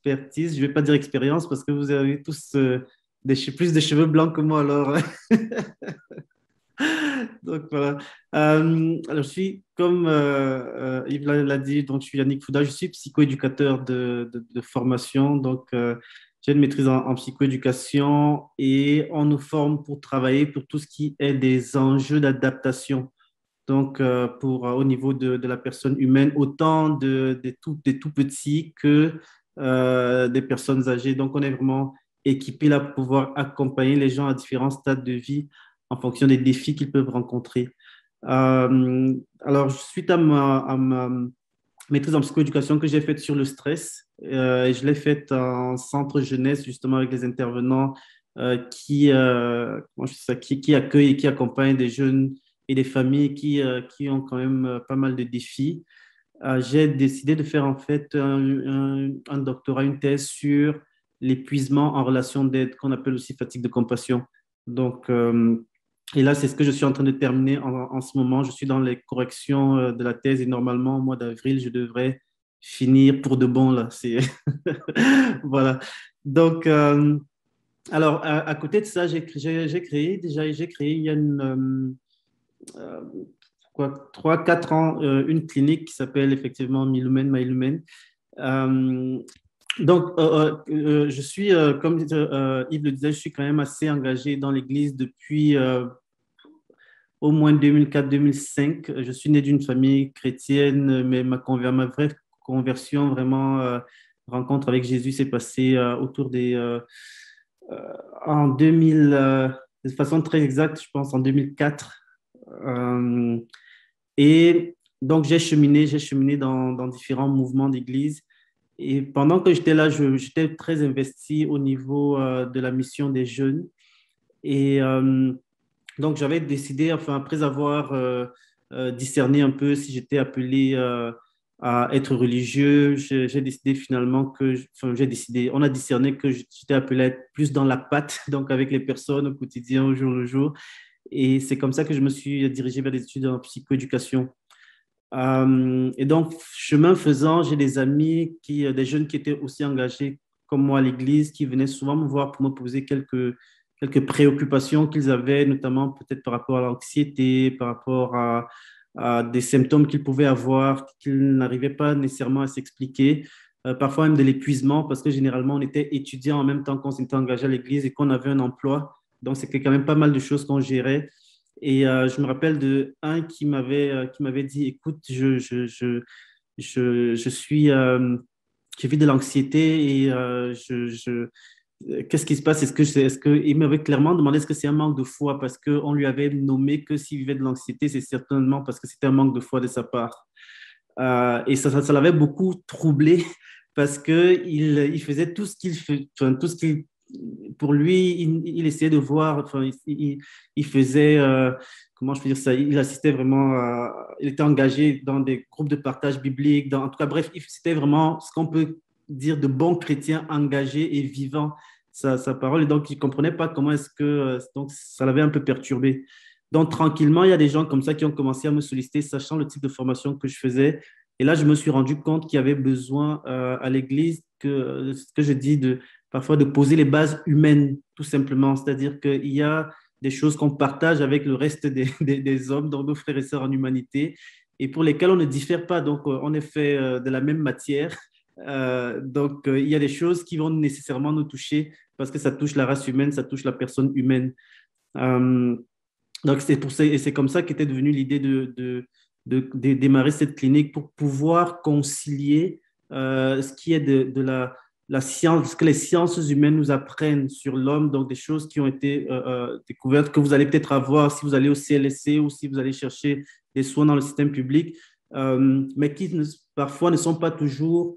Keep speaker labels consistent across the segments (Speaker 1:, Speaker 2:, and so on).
Speaker 1: expertise. Je ne vais pas dire expérience parce que vous avez tous plus de cheveux blancs que moi. Alors, donc voilà. Alors, je suis, comme Yves l'a dit, donc je suis Yannick Fouda, je suis psychoéducateur de formation. Donc, j'ai une maîtrise en psychoéducation et on nous forme pour travailler pour tout ce qui est des enjeux d'adaptation. Donc, au niveau de la personne humaine, autant des tout petits que des personnes âgées. Donc, on est vraiment équipé là pour pouvoir accompagner les gens à différents stades de vie en fonction des défis qu'ils peuvent rencontrer. Alors, suite à ma maîtrise en psychoéducation que j'ai faite sur le stress, et je l'ai faite en centre jeunesse, justement avec les intervenants comment je dis ça, qui accueillent et qui accompagnent des jeunes et des familles qui ont quand même pas mal de défis. J'ai décidé de faire en fait un doctorat, une thèse sur l'épuisement en relation d'aide, qu'on appelle aussi fatigue de compassion. Donc, et là, c'est ce que je suis en train de terminer en ce moment. Je suis dans les corrections de la thèse et normalement, au mois d'avril, je devrais finir pour de bon, là. Voilà. Donc, alors, à côté de ça, j'ai créé il y a euh, quoi, 3, 4 ans, une clinique qui s'appelle effectivement Milumen, MyLumen. Euh, je suis, comme Yves le disait, je suis quand même assez engagé dans l'Église depuis au moins 2004-2005. Je suis né d'une famille chrétienne, mais ma vraie conversion, vraiment, rencontre avec Jésus s'est passée autour en 2000, de façon très exacte, je pense en 2004. Euh, et donc, j'ai cheminé dans différents mouvements d'église. Et pendant que j'étais là, j'étais très investi au niveau de la mission des jeunes. Et donc, j'avais décidé, enfin, après avoir discerné un peu si j'étais appelé à être religieux, j'ai décidé finalement enfin, on a discerné que j'étais appelé à être plus dans la patte, donc avec les personnes au quotidien, au jour le jour. Et c'est comme ça que je me suis dirigé vers des études en psychoéducation. Et donc, chemin faisant, j'ai des amis, des jeunes qui étaient aussi engagés comme moi à l'église, qui venaient souvent me voir pour me poser quelques préoccupations qu'ils avaient, notamment peut-être par rapport à l'anxiété, par rapport à des symptômes qu'ils pouvaient avoir, qu'ils n'arrivaient pas nécessairement à s'expliquer, parfois même de l'épuisement, parce que généralement, on était étudiants en même temps qu'on s'était engagé à l'église et qu'on avait un emploi. Donc, c'était quand même pas mal de choses qu'on gérait. Et je me rappelle de un qui m'avait dit, écoute, je suis, je vis de l'anxiété et qu'est-ce qui se passe? Il m'avait clairement demandé est-ce que c'est un manque de foi parce qu'on lui avait nommé que s'il vivait de l'anxiété, c'est certainement parce que c'était un manque de foi de sa part. Et ça l'avait beaucoup troublé parce que il faisait tout ce qu'il fait, enfin, tout ce qu'il pour lui, il essayait de voir, enfin, il faisait, comment je peux dire ça, il assistait vraiment, il était engagé dans des groupes de partage biblique, en tout cas, bref, c'était vraiment ce qu'on peut dire de bons chrétiens engagés et vivants sa parole. Et donc, il ne comprenait pas comment est-ce que, donc, ça l'avait un peu perturbé. Donc, tranquillement, il y a des gens comme ça qui ont commencé à me solliciter, sachant le type de formation que je faisais. Et là, je me suis rendu compte qu'il y avait besoin à l'Église ce que je dis parfois de poser les bases humaines, tout simplement. C'est-à-dire qu'il y a des choses qu'on partage avec le reste des hommes, donc nos frères et sœurs en humanité, et pour lesquelles on ne diffère pas. Donc, on est fait de la même matière. Donc, il y a des choses qui vont nécessairement nous toucher parce que ça touche la race humaine, ça touche la personne humaine. Euh, donc, et c'est comme ça qu'était devenue l'idée de démarrer cette clinique pour pouvoir concilier ce qui est de la science, ce que les sciences humaines nous apprennent sur l'homme, donc des choses qui ont été découvertes, que vous allez peut-être avoir si vous allez au CLSC ou si vous allez chercher des soins dans le système public, mais qui parfois ne sont pas toujours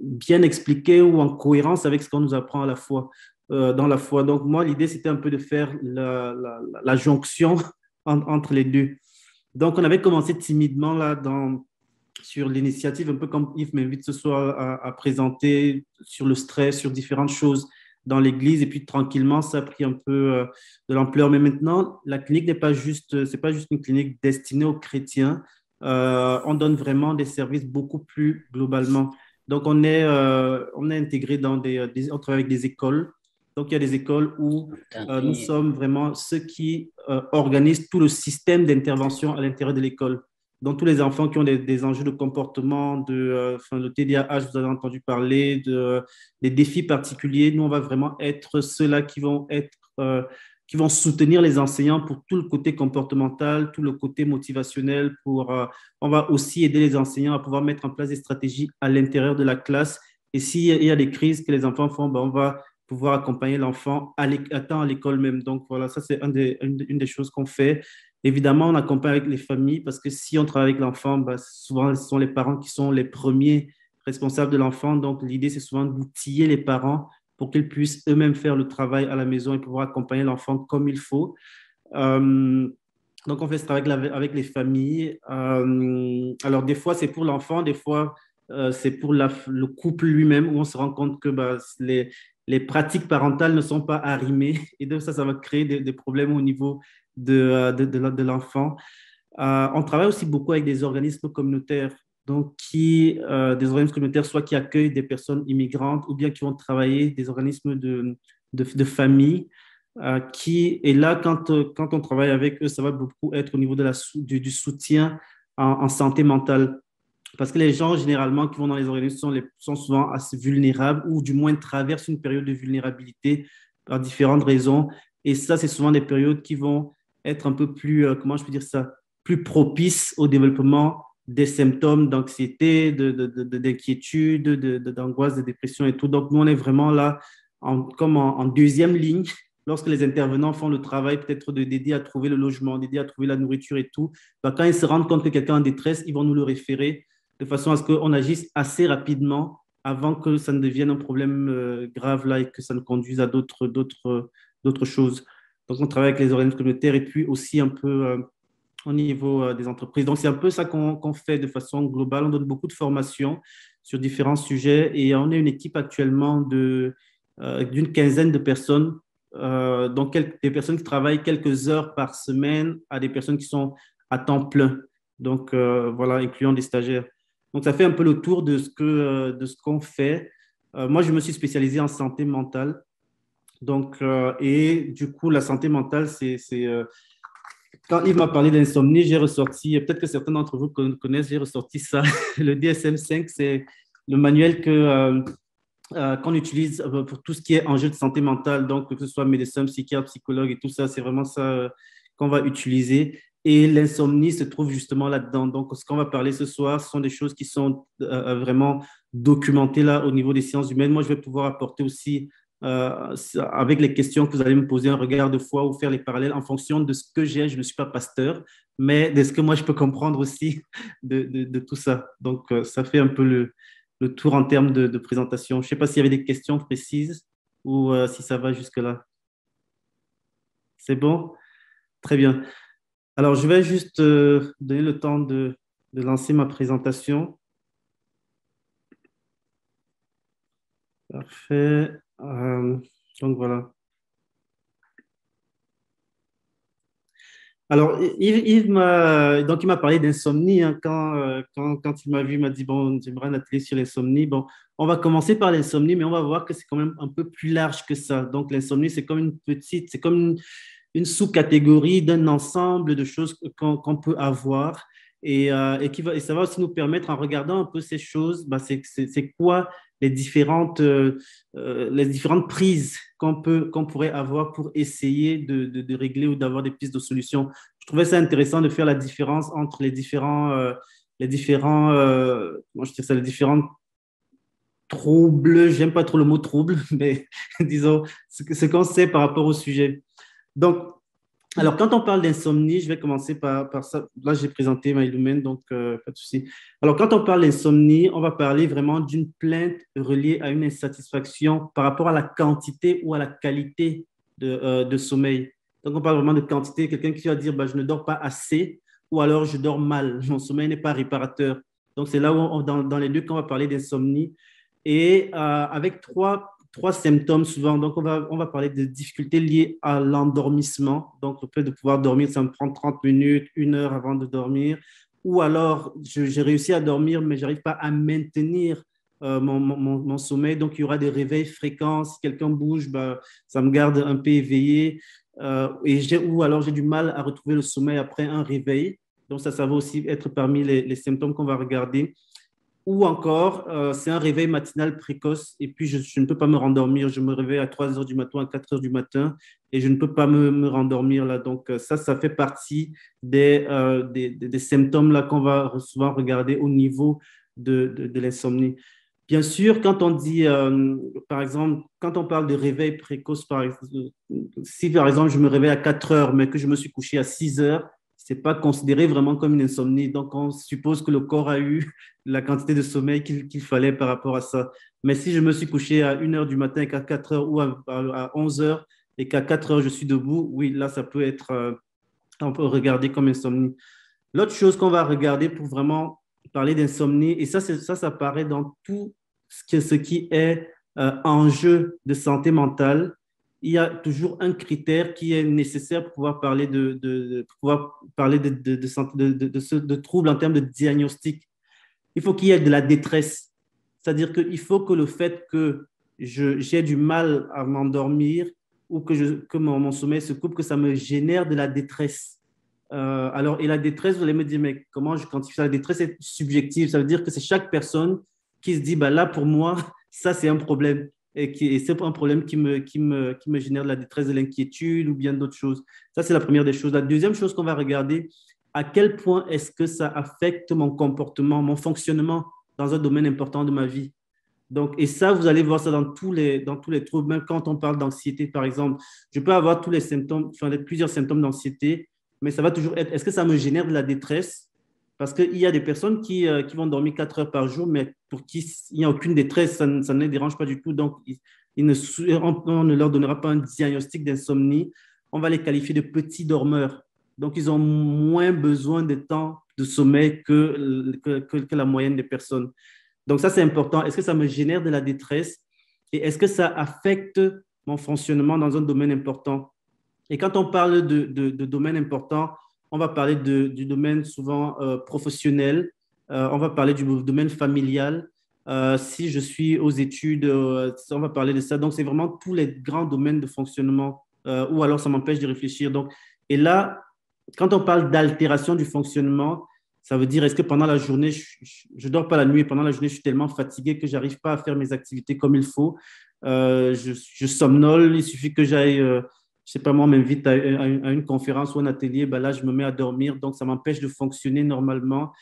Speaker 1: bien expliquées ou en cohérence avec ce qu'on nous apprend à la fois dans la foi. Donc, moi, l'idée, c'était un peu de faire la jonction entre les deux. Donc, on avait commencé timidement là sur l'initiative, un peu comme Yves m'invite ce soir à présenter sur le stress, sur différentes choses dans l'Église. Et puis, tranquillement, ça a pris un peu de l'ampleur. Mais maintenant, la clinique c'est pas juste une clinique destinée aux chrétiens. On donne vraiment des services beaucoup plus globalement. Donc, on est intégré dans on travaille avec des écoles. Donc, il y a des écoles où nous
Speaker 2: Et
Speaker 1: sommes vraiment ceux qui organisent tout le système d'intervention à l'intérieur de l'école. Donc, tous les enfants qui ont des enjeux de comportement, enfin, le TDAH, vous avez entendu parler, des défis particuliers, nous, on va vraiment être ceux-là qui vont soutenir les enseignants pour tout le côté comportemental, tout le côté motivationnel. On va aussi aider les enseignants à pouvoir mettre en place des stratégies à l'intérieur de la classe. Et s'il y a des crises que les enfants font, ben, on va pouvoir accompagner l'enfant à temps à l'école même. Donc voilà, ça c'est une des choses qu'on fait. Évidemment, on accompagne avec les familles parce que si on travaille avec l'enfant, ben, souvent ce sont les parents qui sont les premiers responsables de l'enfant. Donc l'idée, c'est souvent d'outiller les parents pour qu'ils puissent eux-mêmes faire le travail à la maison et pouvoir accompagner l'enfant comme il faut. Euh, donc, on fait ce travail avec les familles. Alors, des fois, c'est pour l'enfant, des fois, c'est pour le couple lui-même, où on se rend compte que bah, les pratiques parentales ne sont pas arrimées. Et donc, ça va créer des problèmes au niveau de l'enfant. On travaille aussi beaucoup avec des organismes communautaires, donc des organismes communautaires, soit qui accueillent des personnes immigrantes ou bien qui vont travailler des organismes de famille. Et là, quand on travaille avec eux, ça va beaucoup être au niveau du soutien en santé mentale. Parce que les gens, généralement, qui vont dans les organismes sont souvent assez vulnérables ou du moins traversent une période de vulnérabilité par différentes raisons. Et ça, c'est souvent des périodes qui vont être un peu plus, comment je peux dire ça, plus propices au développement des symptômes d'anxiété, d'inquiétude, d'angoisse, de dépression et tout. Donc, nous, on est vraiment là comme en deuxième ligne lorsque les intervenants font le travail peut-être d'aider à trouver le logement, d'aider à trouver la nourriture et tout. Bah, quand ils se rendent compte que quelqu'un est en détresse, ils vont nous le référer de façon à ce qu'on agisse assez rapidement avant que ça ne devienne un problème grave là et que ça ne conduise à d'autres choses. Donc, on travaille avec les organismes communautaires et puis aussi un peu au niveau des entreprises. Donc, c'est un peu ça qu'on fait de façon globale. On donne beaucoup de formations sur différents sujets et on est une équipe actuellement d'une quinzaine de personnes, donc des personnes qui travaillent quelques heures par semaine à des personnes qui sont à temps plein. Donc, voilà, incluant des stagiaires. Donc, ça fait un peu le tour de ce qu'on fait. Moi, je me suis spécialisé en santé mentale. Donc, et du coup, la santé mentale, quand Yves m'a parlé d'insomnie, j'ai ressorti, peut-être que certains d'entre vous connaissent, j'ai ressorti ça. Le DSM-5, c'est le manuel qu'on utilise pour tout ce qui est enjeu de santé mentale. Donc, que ce soit médecin, psychiatre, psychologue et tout ça, c'est vraiment ça qu'on va utiliser. Et l'insomnie se trouve justement là-dedans. Donc, ce qu'on va parler ce soir, ce sont des choses qui sont vraiment documentées là au niveau des sciences humaines. Moi, je vais pouvoir apporter aussi, avec les questions que vous allez me poser, un regard de foi ou faire les parallèles en fonction de ce que j'ai. Je ne suis pas pasteur, mais de ce que moi, je peux comprendre aussi de tout ça. Donc, ça fait un peu le tour en termes de présentation. Je ne sais pas s'il y avait des questions précises ou si ça va jusque-là. C'est bon? Très bien. Alors, je vais juste donner le temps de lancer ma présentation. Parfait. Donc, voilà. Alors, il m'a parlé d'insomnie hein, quand il m'a vu, il m'a dit, bon, j'aimerais un atelier sur l'insomnie. Bon, on va commencer par l'insomnie, mais on va voir que c'est quand même un peu plus large que ça. Donc, l'insomnie, c'est comme une sous-catégorie d'un ensemble de choses qu'on peut avoir et ça va aussi nous permettre, en regardant un peu ces choses, bah, c'est quoi les différentes prises qu'on pourrait avoir pour essayer de régler ou d'avoir des pistes de solutions. Je trouvais ça intéressant de faire la différence entre comment je dis ça, les différents troubles, j'aime pas trop le mot trouble, mais disons ce qu'on sait par rapport au sujet. Donc, alors, quand on parle d'insomnie, je vais commencer par ça. Là, j'ai présenté MyLumen, donc pas de souci. Alors, quand on parle d'insomnie, on va parler vraiment d'une plainte reliée à une insatisfaction par rapport à la quantité ou à la qualité de sommeil. Donc, on parle vraiment de quantité. Quelqu'un qui va dire, bah, je ne dors pas assez ou alors je dors mal. Mon sommeil n'est pas réparateur. Donc, c'est là où, dans les deux, qu'on va parler d'insomnie. Et avec trois symptômes souvent. Donc, on va parler de difficultés liées à l'endormissement. Donc, le fait de pouvoir dormir, ça me prend 30 minutes, 1 heure avant de dormir. Ou alors, j'ai réussi à dormir, mais je n'arrive pas à maintenir mon sommeil. Donc, il y aura des réveils fréquents. Si quelqu'un bouge, bah, ça me garde un peu éveillé. Ou alors, j'ai du mal à retrouver le sommeil après un réveil. Donc, ça va aussi être parmi les symptômes qu'on va regarder. Ou encore, c'est un réveil matinal précoce et puis je ne peux pas me rendormir. Je me réveille à 3 heures du matin, à 4 heures du matin et je ne peux pas me rendormir là. Donc, ça fait partie des symptômes là qu'on va souvent regarder au niveau de l'insomnie. Bien sûr, quand on dit, par exemple, quand on parle de réveil précoce, par exemple, si par exemple je me réveille à 4 heures, mais que je me suis couché à 6 heures, c'est pas considéré vraiment comme une insomnie. Donc, on suppose que le corps a eu la quantité de sommeil qu'il fallait par rapport à ça. Mais si je me suis couché à 1 heure du matin et qu'à 4 heures ou à 11 heures et qu'à 4 heures je suis debout, oui, là, ça peut être, on peut regarder comme insomnie. L'autre chose qu'on va regarder pour vraiment parler d'insomnie, et ça apparaît dans tout ce qui est enjeu de santé mentale. Il y a toujours un critère qui est nécessaire pour pouvoir parler pour pouvoir parler de troubles en termes de diagnostic. Il faut qu'il y ait de la détresse. C'est-à-dire qu'il faut que le fait que j'ai du mal à m'endormir ou que mon sommeil se coupe, que ça me génère de la détresse. Et la détresse, vous allez me dire, mais comment je quantifie ça? La détresse est subjective. Ça veut dire que c'est chaque personne qui se dit, bah là, pour moi, ça, c'est un problème. Et c'est un problème qui me génère de la détresse, de l'inquiétude ou bien d'autres choses. Ça, c'est la première des choses. La deuxième chose qu'on va regarder, à quel point est-ce que ça affecte mon comportement, mon fonctionnement dans un domaine important de ma vie. Donc, et ça, vous allez voir ça dans tous les troubles. Même quand on parle d'anxiété, par exemple, je peux avoir tous les symptômes, enfin, plusieurs symptômes d'anxiété, mais ça va toujours être, est-ce que ça me génère de la détresse? Parce qu'il y a des personnes qui vont dormir 4 heures par jour, mais pour qui il n'y a aucune détresse, ça ne les dérange pas du tout. Donc, on ne leur donnera pas un diagnostic d'insomnie. On va les qualifier de petits dormeurs. Donc, ils ont moins besoin de temps de sommeil que la moyenne des personnes. Donc, ça, c'est important. Est-ce que ça me génère de la détresse et est-ce que ça affecte mon fonctionnement dans un domaine important? Et quand on parle de domaine important, on va parler du domaine souvent professionnel, on va parler du domaine familial. Si je suis aux études, on va parler de ça. Donc, c'est vraiment tous les grands domaines de fonctionnement ou alors ça m'empêche de réfléchir. Donc, et là, quand on parle d'altération du fonctionnement, ça veut dire est-ce que pendant la journée, je ne dors pas la nuit et pendant la journée, je suis tellement fatigué que je n'arrive pas à faire mes activités comme il faut. Je somnole, il suffit que j'aille, je sais pas moi, m'invite à une conférence ou un atelier, ben là, je me mets à dormir, donc ça m'empêche de fonctionner normalement.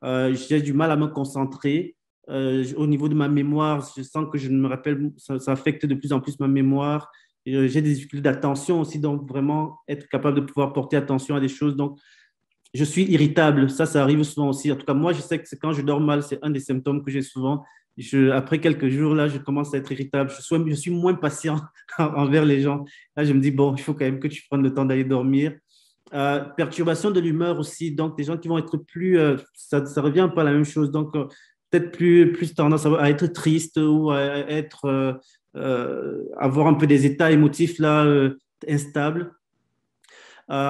Speaker 1: J'ai du mal à me concentrer. Au niveau de ma mémoire, je sens que je ne me rappelle, ça affecte de plus en plus ma mémoire. J'ai des difficultés d'attention aussi, donc vraiment être capable de pouvoir porter attention à des choses. Donc, je suis irritable. Ça arrive souvent aussi. En tout cas, moi, je sais que quand je dors mal, c'est un des symptômes que j'ai souvent. Après quelques jours, là, je commence à être irritable. Je suis moins patient envers les gens. Là, je me dis, bon, il faut quand même que tu prennes le temps d'aller dormir. Perturbation de l'humeur aussi. Donc, des gens qui vont être plus. Ça revient pas à la même chose. Donc, peut-être plus tendance à être triste ou à avoir un peu des états émotifs là, instables.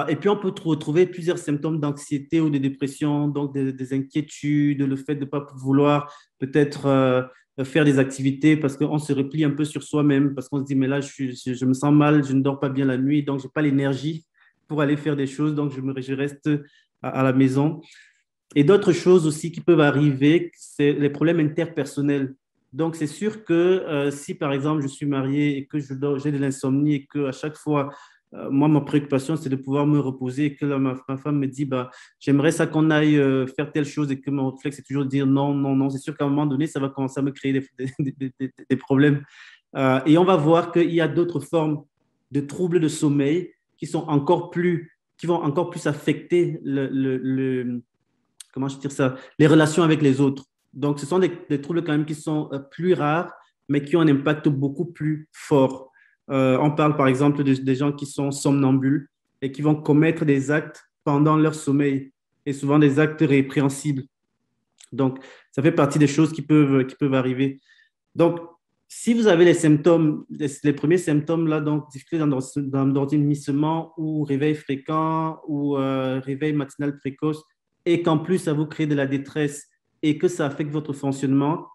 Speaker 1: Et puis, on peut retrouver plusieurs symptômes d'anxiété ou de dépression, donc des inquiétudes, le fait de ne pas vouloir peut-être faire des activités parce qu'on se replie un peu sur soi-même, parce qu'on se dit, mais là, je me sens mal, je ne dors pas bien la nuit, donc je n'ai pas l'énergie pour aller faire des choses, donc je reste à la maison. Et d'autres choses aussi qui peuvent arriver, c'est les problèmes interpersonnels. Donc, c'est sûr que si, par exemple, je suis marié et que j'ai de l'insomnie et qu'à chaque fois, moi, ma préoccupation, c'est de pouvoir me reposer et que là, ma femme me dit, bah, j'aimerais ça qu'on aille faire telle chose et que mon réflexe, c'est toujours de dire non, non, non. C'est sûr qu'à un moment donné, ça va commencer à me créer des problèmes. Et on va voir qu'il y a d'autres formes de troubles de sommeil qui vont encore plus affecter comment je dire ça, les relations avec les autres. Donc, ce sont des troubles quand même qui sont plus rares, mais qui ont un impact beaucoup plus fort. On parle par exemple des gens qui sont somnambules et qui vont commettre des actes pendant leur sommeil, et souvent des actes répréhensibles. Donc, ça fait partie des choses qui peuvent arriver. Donc, si vous avez les symptômes, les premiers symptômes là, donc difficulté d'endormissement ou réveil fréquent ou réveil matinal précoce, et qu'en plus ça vous crée de la détresse et que ça affecte votre fonctionnement,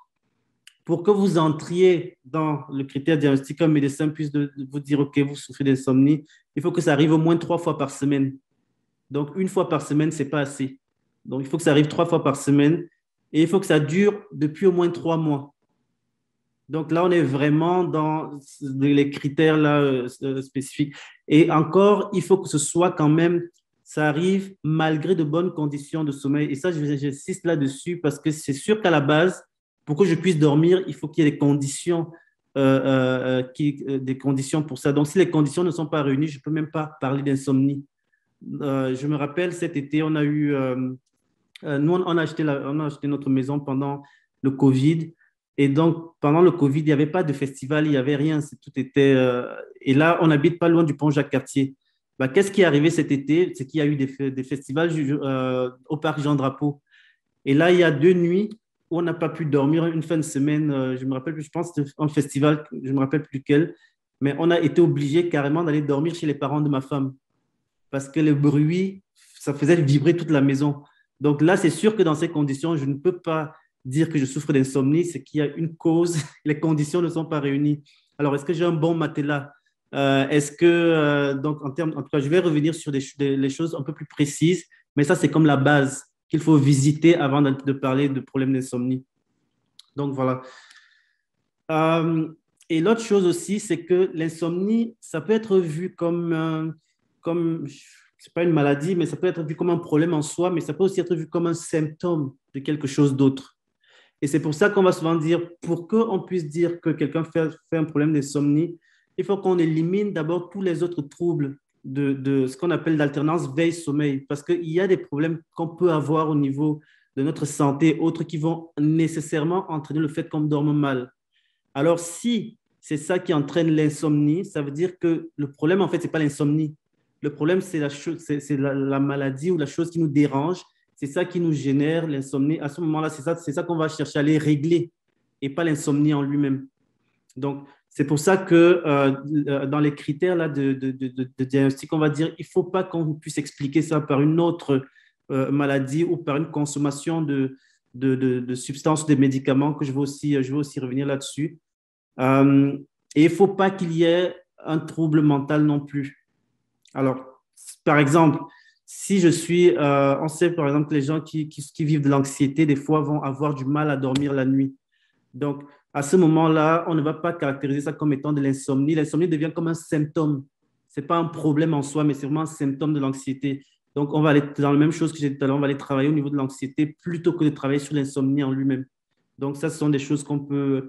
Speaker 1: pour que vous entriez dans le critère diagnostic, un médecin puisse vous dire, OK, vous souffrez d'insomnie, il faut que ça arrive au moins 3 fois par semaine. Donc, une fois par semaine, ce n'est pas assez. Donc, il faut que ça arrive 3 fois par semaine et il faut que ça dure depuis au moins 3 mois. Donc là, on est vraiment dans les critères là, spécifiques. Et encore, il faut que ce soit quand même, ça arrive malgré de bonnes conditions de sommeil. Et ça, j'insiste là-dessus parce que c'est sûr qu'à la base, pour que je puisse dormir, il faut qu'il y ait des conditions pour ça. Donc, si les conditions ne sont pas réunies, je ne peux même pas parler d'insomnie. Je me rappelle, cet été, nous, on a acheté notre maison pendant le Covid. Et donc, pendant le Covid, il n'y avait pas de festival, il n'y avait rien. Tout était. Et là, on n'habite pas loin du pont Jacques-Cartier. Bah, qu'est-ce qui est arrivé cet été? C'est qu'il y a eu des festivals au parc Jean-Drapeau. Et là, il y a 2 nuits où on n'a pas pu dormir une fin de semaine. Je me rappelle plus, je pense que c'était un festival, je ne me rappelle plus lequel. Mais on a été obligé carrément d'aller dormir chez les parents de ma femme parce que le bruit, ça faisait vibrer toute la maison. Donc là, c'est sûr que dans ces conditions, je ne peux pas dire que je souffre d'insomnie, c'est qu'il y a une cause, les conditions ne sont pas réunies. Alors, est-ce que j'ai un bon matelas? Est-ce que, donc, en tout cas, je vais revenir sur les choses un peu plus précises, mais ça, c'est comme la base qu'il faut visiter avant de parler de problèmes d'insomnie. Donc, voilà. Euh, et l'autre chose aussi, c'est que l'insomnie, ça peut être vu comme c'est pas une maladie, mais ça peut être vu comme un problème en soi, mais ça peut aussi être vu comme un symptôme de quelque chose d'autre. Et c'est pour ça qu'on va souvent dire, pour qu'on puisse dire que quelqu'un fait un problème d'insomnie, il faut qu'on élimine d'abord tous les autres troubles de ce qu'on appelle l'alternance veille-sommeil, parce qu'il y a des problèmes qu'on peut avoir au niveau de notre santé, autres qui vont nécessairement entraîner le fait qu'on dorme mal. Alors, si c'est ça qui entraîne l'insomnie, ça veut dire que le problème, en fait, ce n'est pas l'insomnie. Le problème, c'est la maladie ou la chose qui nous dérange. C'est ça qui nous génère l'insomnie. À ce moment-là, c'est ça qu'on va chercher à aller régler et pas l'insomnie en lui-même. Donc, c'est pour ça que dans les critères là, de diagnostic, on va dire il ne faut pas qu'on puisse expliquer ça par une autre maladie ou par une consommation de substances, de médicaments, que je vais aussi revenir là-dessus. Et il ne faut pas qu'il y ait un trouble mental non plus. Alors, par exemple, si on sait par exemple que les gens qui vivent de l'anxiété, des fois, vont avoir du mal à dormir la nuit. Donc, à ce moment-là, on ne va pas caractériser ça comme étant de l'insomnie. L'insomnie devient comme un symptôme. Ce n'est pas un problème en soi, mais c'est vraiment un symptôme de l'anxiété. Donc, on va aller dans la même chose que j'ai dit tout à l'heure, on va aller travailler au niveau de l'anxiété plutôt que de travailler sur l'insomnie en lui-même. Donc, ça, ce sont des choses qu'on peut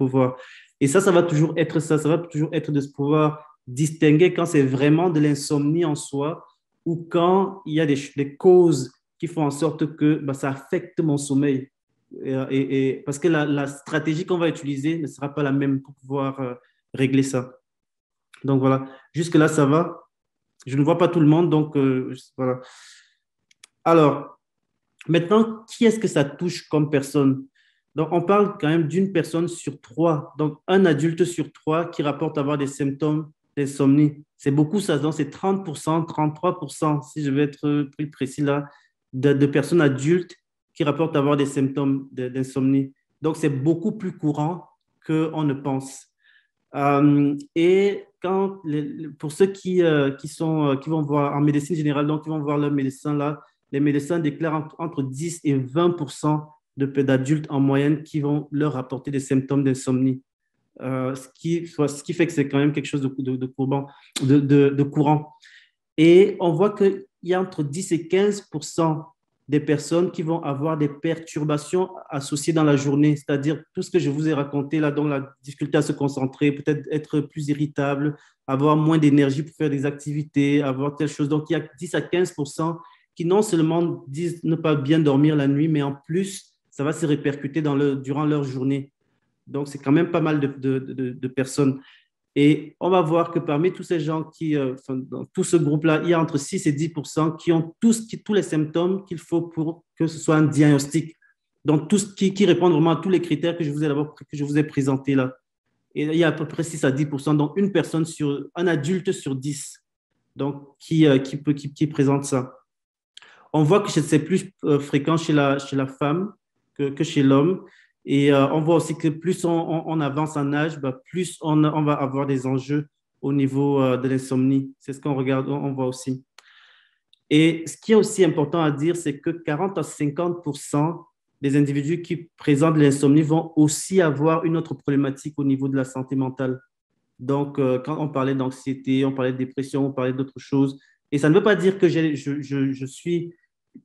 Speaker 1: voir. Et ça va toujours être ça. Ça va toujours être de se pouvoir distinguer quand c'est vraiment de l'insomnie en soi ou quand il y a des causes qui font en sorte que ça affecte mon sommeil. Parce que la stratégie qu'on va utiliser ne sera pas la même pour pouvoir régler ça. Donc, voilà. Jusque-là, ça va. Je ne vois pas tout le monde, donc voilà. Alors, maintenant, qui est-ce que ça touche comme personne? Donc, on parle quand même d'une personne sur 3. Donc, un adulte sur 3 qui rapporte avoir des symptômes d'insomnie. C'est beaucoup ça. Donc, c'est 30%, 33%, si je vais être plus précis là, de personnes adultes qui rapportent avoir des symptômes d'insomnie. Donc, c'est beaucoup plus courant qu'on ne pense. Et pour ceux qui vont voir en médecine générale, donc qui vont voir leur médecin là, les médecins déclarent entre 10 et 20% d'adultes en moyenne qui vont leur rapporter des symptômes d'insomnie. Ce qui fait que c'est quand même quelque chose de courant. Et on voit qu'il y a entre 10 et 15% des personnes qui vont avoir des perturbations associées dans la journée, c'est-à-dire tout ce que je vous ai raconté là, donc la difficulté à se concentrer, peut-être être plus irritable, avoir moins d'énergie pour faire des activités, avoir telle chose. Donc, il y a 10 à 15% qui non seulement disent ne pas bien dormir la nuit, mais en plus, ça va se répercuter durant leur journée. Donc, c'est quand même pas mal de personnes. Et on va voir que parmi tous ces gens dans tout ce groupe-là, il y a entre 6 et 10% qui ont tous les symptômes qu'il faut pour que ce soit un diagnostic. Donc, tous qui répondent vraiment à tous les critères que je vous ai présentés là. Et il y a à peu près 6 à 10%, donc un adulte sur 10 donc, qui présente ça. On voit que c'est plus fréquent chez la femme que chez l'homme. Et on voit aussi que plus on avance en âge, bah, plus on va avoir des enjeux au niveau de l'insomnie. C'est ce qu'on regarde, on voit aussi. Et ce qui est aussi important à dire, c'est que 40 à 50 des individus qui présentent l'insomnie vont aussi avoir une autre problématique au niveau de la santé mentale. Donc, quand on parlait d'anxiété, on parlait de dépression, on parlait d'autres choses. Et ça ne veut pas dire que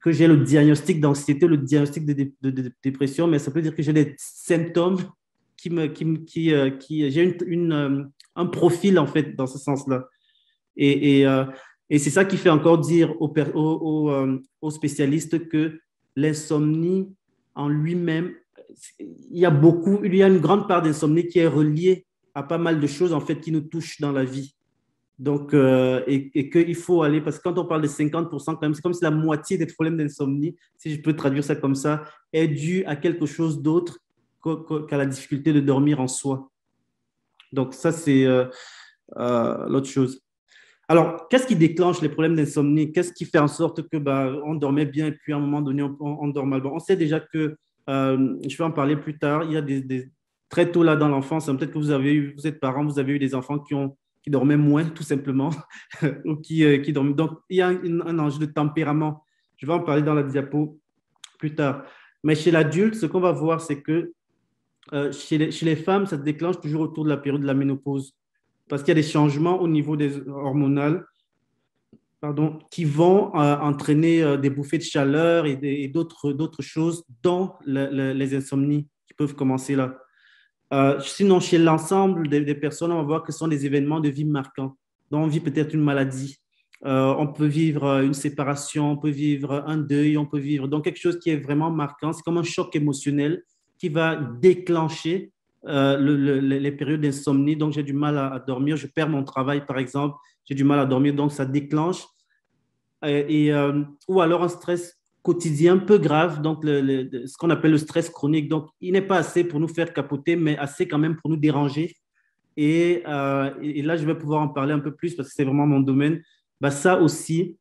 Speaker 1: que j'ai le diagnostic d'anxiété, le diagnostic de dépression, mais ça peut dire que j'ai des symptômes j'ai un profil en fait dans ce sens-là. Et, et, euh, et c'est ça qui fait encore dire aux spécialistes que l'insomnie en lui-même, il y a une grande part d'insomnie qui est reliée à pas mal de choses en fait qui nous touchent dans la vie. Donc, et qu'il faut aller, parce que quand on parle de 50%, quand même, c'est comme si la moitié des problèmes d'insomnie, si je peux traduire ça comme ça, est due à quelque chose d'autre qu'à la difficulté de dormir en soi. Donc, ça, c'est l'autre chose. Alors, qu'est-ce qui déclenche les problèmes d'insomnie? Qu'est-ce qui fait en sorte que bah, on dormait bien et puis à un moment donné, on dort mal? Bon, on sait déjà que, je vais en parler plus tard, il y a très tôt là dans l'enfance, hein, peut-être que vous êtes parents, vous avez eu des enfants qui dormaient moins, tout simplement, ou qui dorment. Donc, il y a un enjeu de tempérament. Je vais en parler dans la diapo plus tard. Mais chez l'adulte, ce qu'on va voir, c'est que chez les femmes, ça se déclenche toujours autour de la période de la ménopause parce qu'il y a des changements au niveau des hormonales, pardon, qui vont entraîner des bouffées de chaleur et d'autres choses, dont les insomnies qui peuvent commencer là. Sinon, chez l'ensemble des personnes, on va voir que ce sont des événements de vie marquants. Donc, on vit peut-être une maladie, on peut vivre une séparation, on peut vivre un deuil, on peut vivre donc quelque chose qui est vraiment marquant. C'est comme un choc émotionnel qui va déclencher les périodes d'insomnie. Donc, j'ai du mal à dormir, je perds mon travail, par exemple, j'ai du mal à dormir, donc ça déclenche. Ou alors un stress quotidien peu grave, donc ce qu'on appelle le stress chronique. Donc, il n'est pas assez pour nous faire capoter, mais assez quand même pour nous déranger. Et là, je vais pouvoir en parler un peu plus parce que c'est vraiment mon domaine. Bah, ça aussi,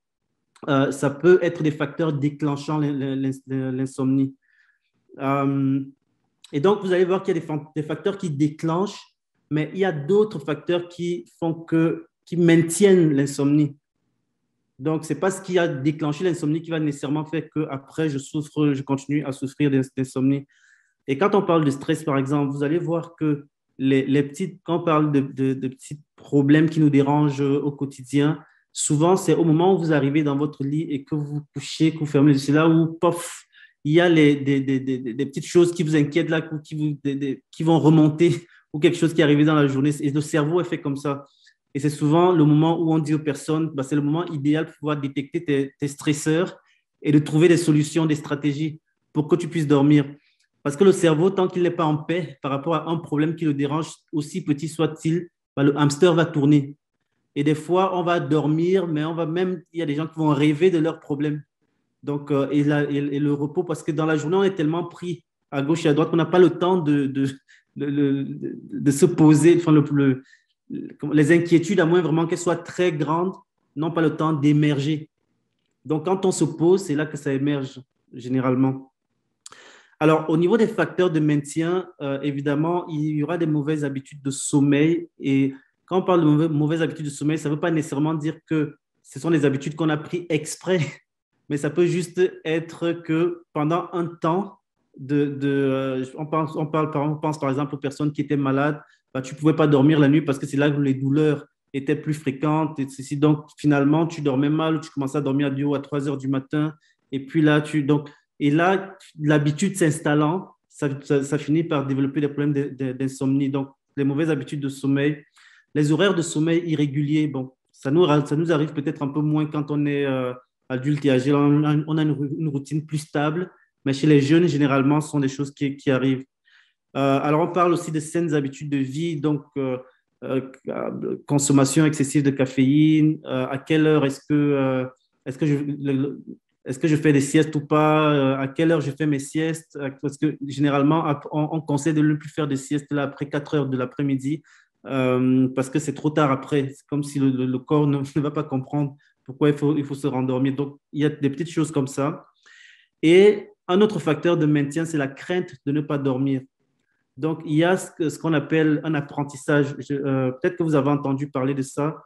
Speaker 1: ça peut être des facteurs déclenchant l'insomnie. Euh, et donc, vous allez voir qu'il y a des facteurs qui déclenchent, mais il y a d'autres facteurs qui maintiennent l'insomnie. Donc, ce n'est pas ce qui a déclenché l'insomnie qui va nécessairement faire qu'après, je continue à souffrir d'insomnie. Et quand on parle de stress, par exemple, vous allez voir que quand on parle de petits problèmes qui nous dérangent au quotidien, souvent, c'est au moment où vous arrivez dans votre lit et que vous vous couchez, que vous fermez les yeux, c'est là où, pof, il y a des petites choses qui vous inquiètent là, qui vont remonter ou quelque chose qui est arrivé dans la journée. Et le cerveau est fait comme ça. Et c'est souvent le moment où on dit aux personnes, bah, c'est le moment idéal pour pouvoir détecter tes stresseurs et de trouver des solutions, des stratégies pour que tu puisses dormir. Parce que le cerveau, tant qu'il n'est pas en paix par rapport à un problème qui le dérange, aussi petit soit-il, bah, le hamster va tourner. Et des fois, on va dormir, mais il y a des gens qui vont rêver de leurs problèmes. Donc, et le repos, parce que dans la journée, on est tellement pris à gauche et à droite qu'on n'a pas le temps de se poser, enfin, les inquiétudes, à moins vraiment qu'elles soient très grandes, n'ont pas le temps d'émerger. Donc, quand on se pose, c'est là que ça émerge, généralement. Alors, au niveau des facteurs de maintien, évidemment, il y aura des mauvaises habitudes de sommeil. Et quand on parle de mauvaises habitudes de sommeil, ça ne veut pas nécessairement dire que ce sont des habitudes qu'on a prises exprès, mais ça peut juste être que pendant un temps, on pense par exemple aux personnes qui étaient malades, bah, tu ne pouvais pas dormir la nuit parce que c'est là où les douleurs étaient plus fréquentes. Donc, finalement, tu dormais mal, tu commençais à dormir à 2 ou à 3 heures du matin. Et puis là, et là, l'habitude s'installant, ça finit par développer des problèmes d'insomnie. Donc, les mauvaises habitudes de sommeil, les horaires de sommeil irréguliers, bon, ça nous arrive peut-être un peu moins quand on est adulte et âgé. On a une routine plus stable, mais chez les jeunes, généralement, ce sont des choses qui arrivent. Alors, on parle aussi de saines habitudes de vie, donc euh, consommation excessive de caféine, à quelle heure est-ce que est-ce que je fais des siestes ou pas, à quelle heure je fais mes siestes, parce que généralement, on conseille de ne plus faire de siestes là, après 4 heures de l'après-midi, parce que c'est trop tard après. C'est comme si le corps ne va pas comprendre pourquoi il faut se rendormir. Donc, il y a des petites choses comme ça. Et Un autre facteur de maintien, c'est la crainte de ne pas dormir. Donc, il y a ce qu'on appelle un apprentissage. Peut-être que vous avez entendu parler de ça.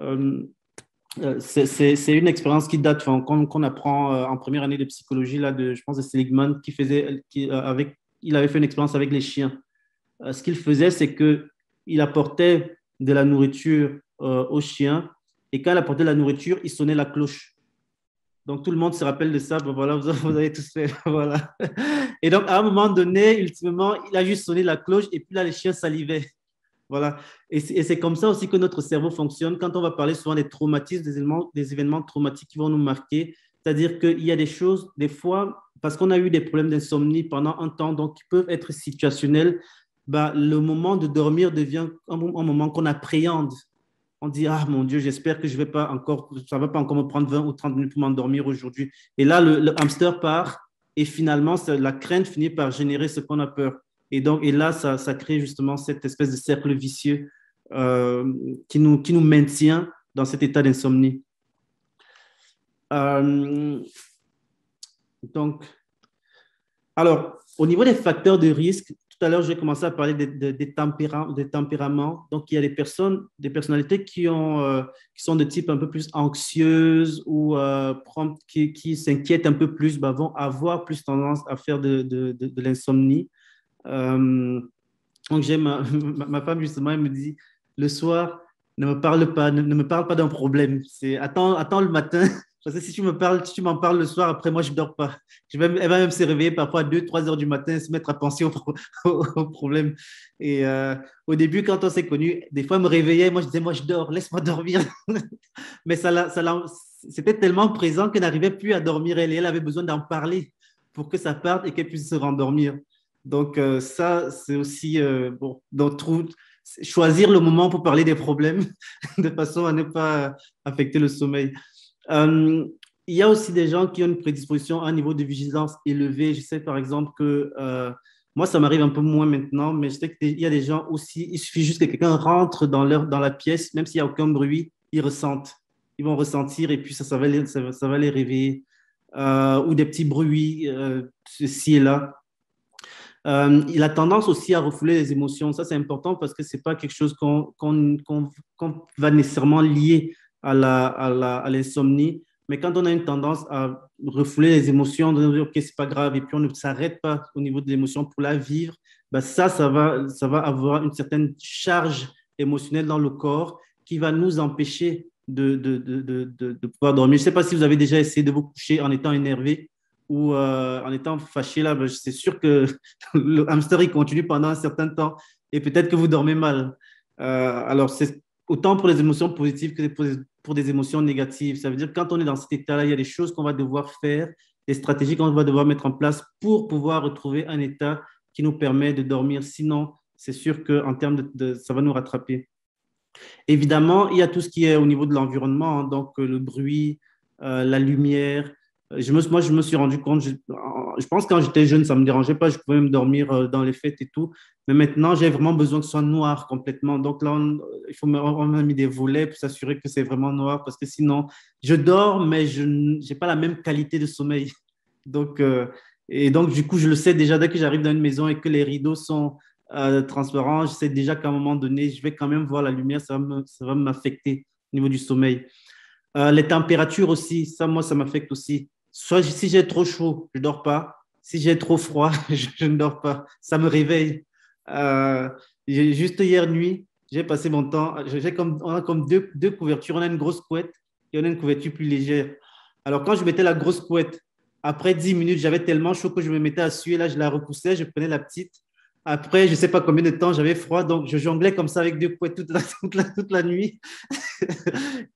Speaker 1: Euh, c'est une expérience qui date, enfin, qu'on apprend en première année de psychologie, là, je pense, de Seligman, il avait fait une expérience avec les chiens. Ce qu'il faisait, c'est qu'il apportait de la nourriture aux chiens, et quand il apportait de la nourriture, il sonnait la cloche. Donc, tout le monde se rappelle de ça. Ben voilà, vous avez tous fait. Voilà. Et donc, à un moment donné, ultimement, il a juste sonné la cloche et puis là, les chiens salivaient. Voilà. Et c'est comme ça aussi que notre cerveau fonctionne quand on va parler souvent des traumatismes, des événements traumatiques qui vont nous marquer. C'est-à-dire qu'il y a des choses, des fois, parce qu'on a eu des problèmes d'insomnie pendant un temps, donc qui peuvent être situationnels, bah, le moment de dormir devient un moment qu'on appréhende. On dit, ah mon Dieu, j'espère que je vais pas encore, ça ne va pas encore me prendre 20 ou 30 minutes pour m'endormir aujourd'hui. Et là, le hamster part et finalement, la crainte finit par générer ce qu'on a peur. Et donc, et là, ça crée justement cette espèce de cercle vicieux qui nous maintient dans cet état d'insomnie. Euh, donc, alors, au niveau des facteurs de risque, tout à l'heure, j'ai commencé à parler des tempéraments. Donc, il y a des personnalités qui sont de type un peu plus anxieuse ou qui s'inquiètent un peu plus, bah, vont avoir plus tendance à faire de l'insomnie. Euh, donc, j'ai ma femme, justement, elle me dit, le soir, ne me parle pas d'un problème. Attends le matin, parce que si tu m'en parles le soir, après moi, je ne dors pas. Elle va même se réveiller parfois à 2, 3 heures du matin, se mettre à penser au problème. Et au début, quand on s'est connus, des fois, elle me réveillait, moi, je disais, moi, je dors, laisse-moi dormir. Mais c'était tellement présent qu'elle n'arrivait plus à dormir. Elle avait besoin d'en parler pour que ça parte et qu'elle puisse se rendormir. Donc, ça, c'est aussi bon, choisir le moment pour parler des problèmes de façon à ne pas affecter le sommeil. Euh, il y a aussi des gens qui ont une prédisposition à un niveau de vigilance élevé. Je sais par exemple que moi, ça m'arrive un peu moins maintenant, mais je sais qu'il y a des gens aussi, il suffit juste que quelqu'un rentre dans la pièce, même s'il n'y a aucun bruit, ils ressentent. Ils vont ressentir et puis ça va les réveiller. Ou des petits bruits, ci et là. Il a tendance aussi à refouler les émotions. Ça, c'est important parce que ce n'est pas quelque chose qu'on va nécessairement lier à l'insomnie. Mais quand on a une tendance à refouler les émotions, de dire, OK, c'est pas grave, et puis on ne s'arrête pas au niveau de l'émotion pour la vivre, ben ça va avoir une certaine charge émotionnelle dans le corps qui va nous empêcher de pouvoir dormir. Je ne sais pas si vous avez déjà essayé de vous coucher en étant énervé ou en étant fâché, là, ben, c'est sûr que le hamster, il continue pendant un certain temps et peut-être que vous dormez mal. Alors, c'est autant pour les émotions positives que pour des émotions négatives. Ça veut dire que quand on est dans cet état-là, il y a des choses qu'on va devoir faire, des stratégies qu'on va devoir mettre en place pour pouvoir retrouver un état qui nous permet de dormir. Sinon, c'est sûr qu'en termes ça va nous rattraper. Évidemment, il y a tout ce qui est au niveau de l'environnement, hein, donc le bruit, la lumière. Moi, je me suis rendu compte, je pense que quand j'étais jeune, ça ne me dérangeait pas, je pouvais me dormir dans les fêtes et tout. Mais maintenant, j'ai vraiment besoin que ce soit noir complètement. Donc là, on m'a mis des volets pour s'assurer que c'est vraiment noir parce que sinon, je dors, mais je n'ai pas la même qualité de sommeil. Donc, et donc, du coup, je le sais déjà dès que j'arrive dans une maison et que les rideaux sont transparents, je sais déjà qu'à un moment donné, je vais quand même voir la lumière, ça va m'affecter au niveau du sommeil. Les températures aussi, ça, moi, ça m'affecte aussi. Soit si j'ai trop chaud, je ne dors pas. Si j'ai trop froid, je ne dors pas. Ça me réveille. Euh, Juste hier nuit, j'ai passé mon temps. On a comme deux couvertures. On a une grosse couette et on a une couverture plus légère. Alors, quand je mettais la grosse couette, après 10 minutes, j'avais tellement chaud que je me mettais à suer. Là, je la repoussais, je prenais la petite. Après, je ne sais pas combien de temps j'avais froid, donc je jonglais comme ça avec deux couettes toute la nuit.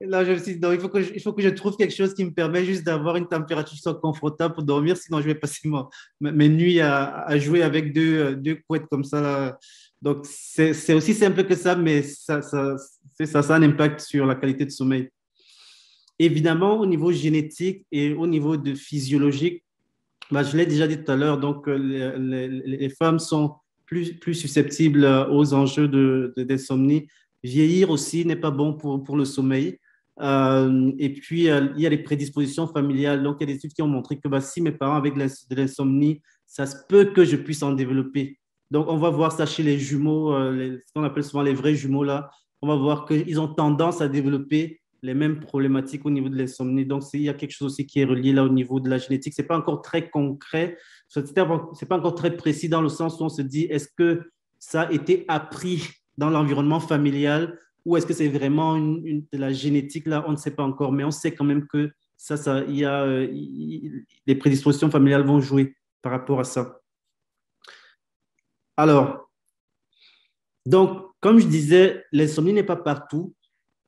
Speaker 1: Et là, je me suis dit, non, il faut que je trouve quelque chose qui me permet juste d'avoir une température qui soit confortable pour dormir, sinon je vais passer mes nuits à jouer avec deux couettes comme ça, là. Donc, c'est aussi simple que ça, mais ça a un impact sur la qualité de sommeil. Évidemment, au niveau génétique et au niveau de physiologique, bah, je l'ai déjà dit tout à l'heure, donc les femmes sont plus susceptibles aux enjeux d'insomnie. Vieillir aussi n'est pas bon pour le sommeil. Et puis, il y a les prédispositions familiales. Donc, il y a des études qui ont montré que bah, si mes parents avaient de l'insomnie, ça se peut que je puisse en développer. Donc, on va voir ça chez les jumeaux, ce qu'on appelle souvent les vrais jumeaux là. On va voir qu'ils ont tendance à développer les mêmes problématiques au niveau de l'insomnie. Donc, il y a quelque chose aussi qui est relié là au niveau de la génétique. Ce n'est pas encore très concret, ce n'est pas encore très précis dans le sens où on se dit, est-ce que ça a été appris dans l'environnement familial ou est-ce que c'est vraiment de la génétique là, on ne sait pas encore, mais on sait quand même que les prédispositions familiales vont jouer par rapport à ça. Alors, donc, comme je disais, l'insomnie n'est pas partout.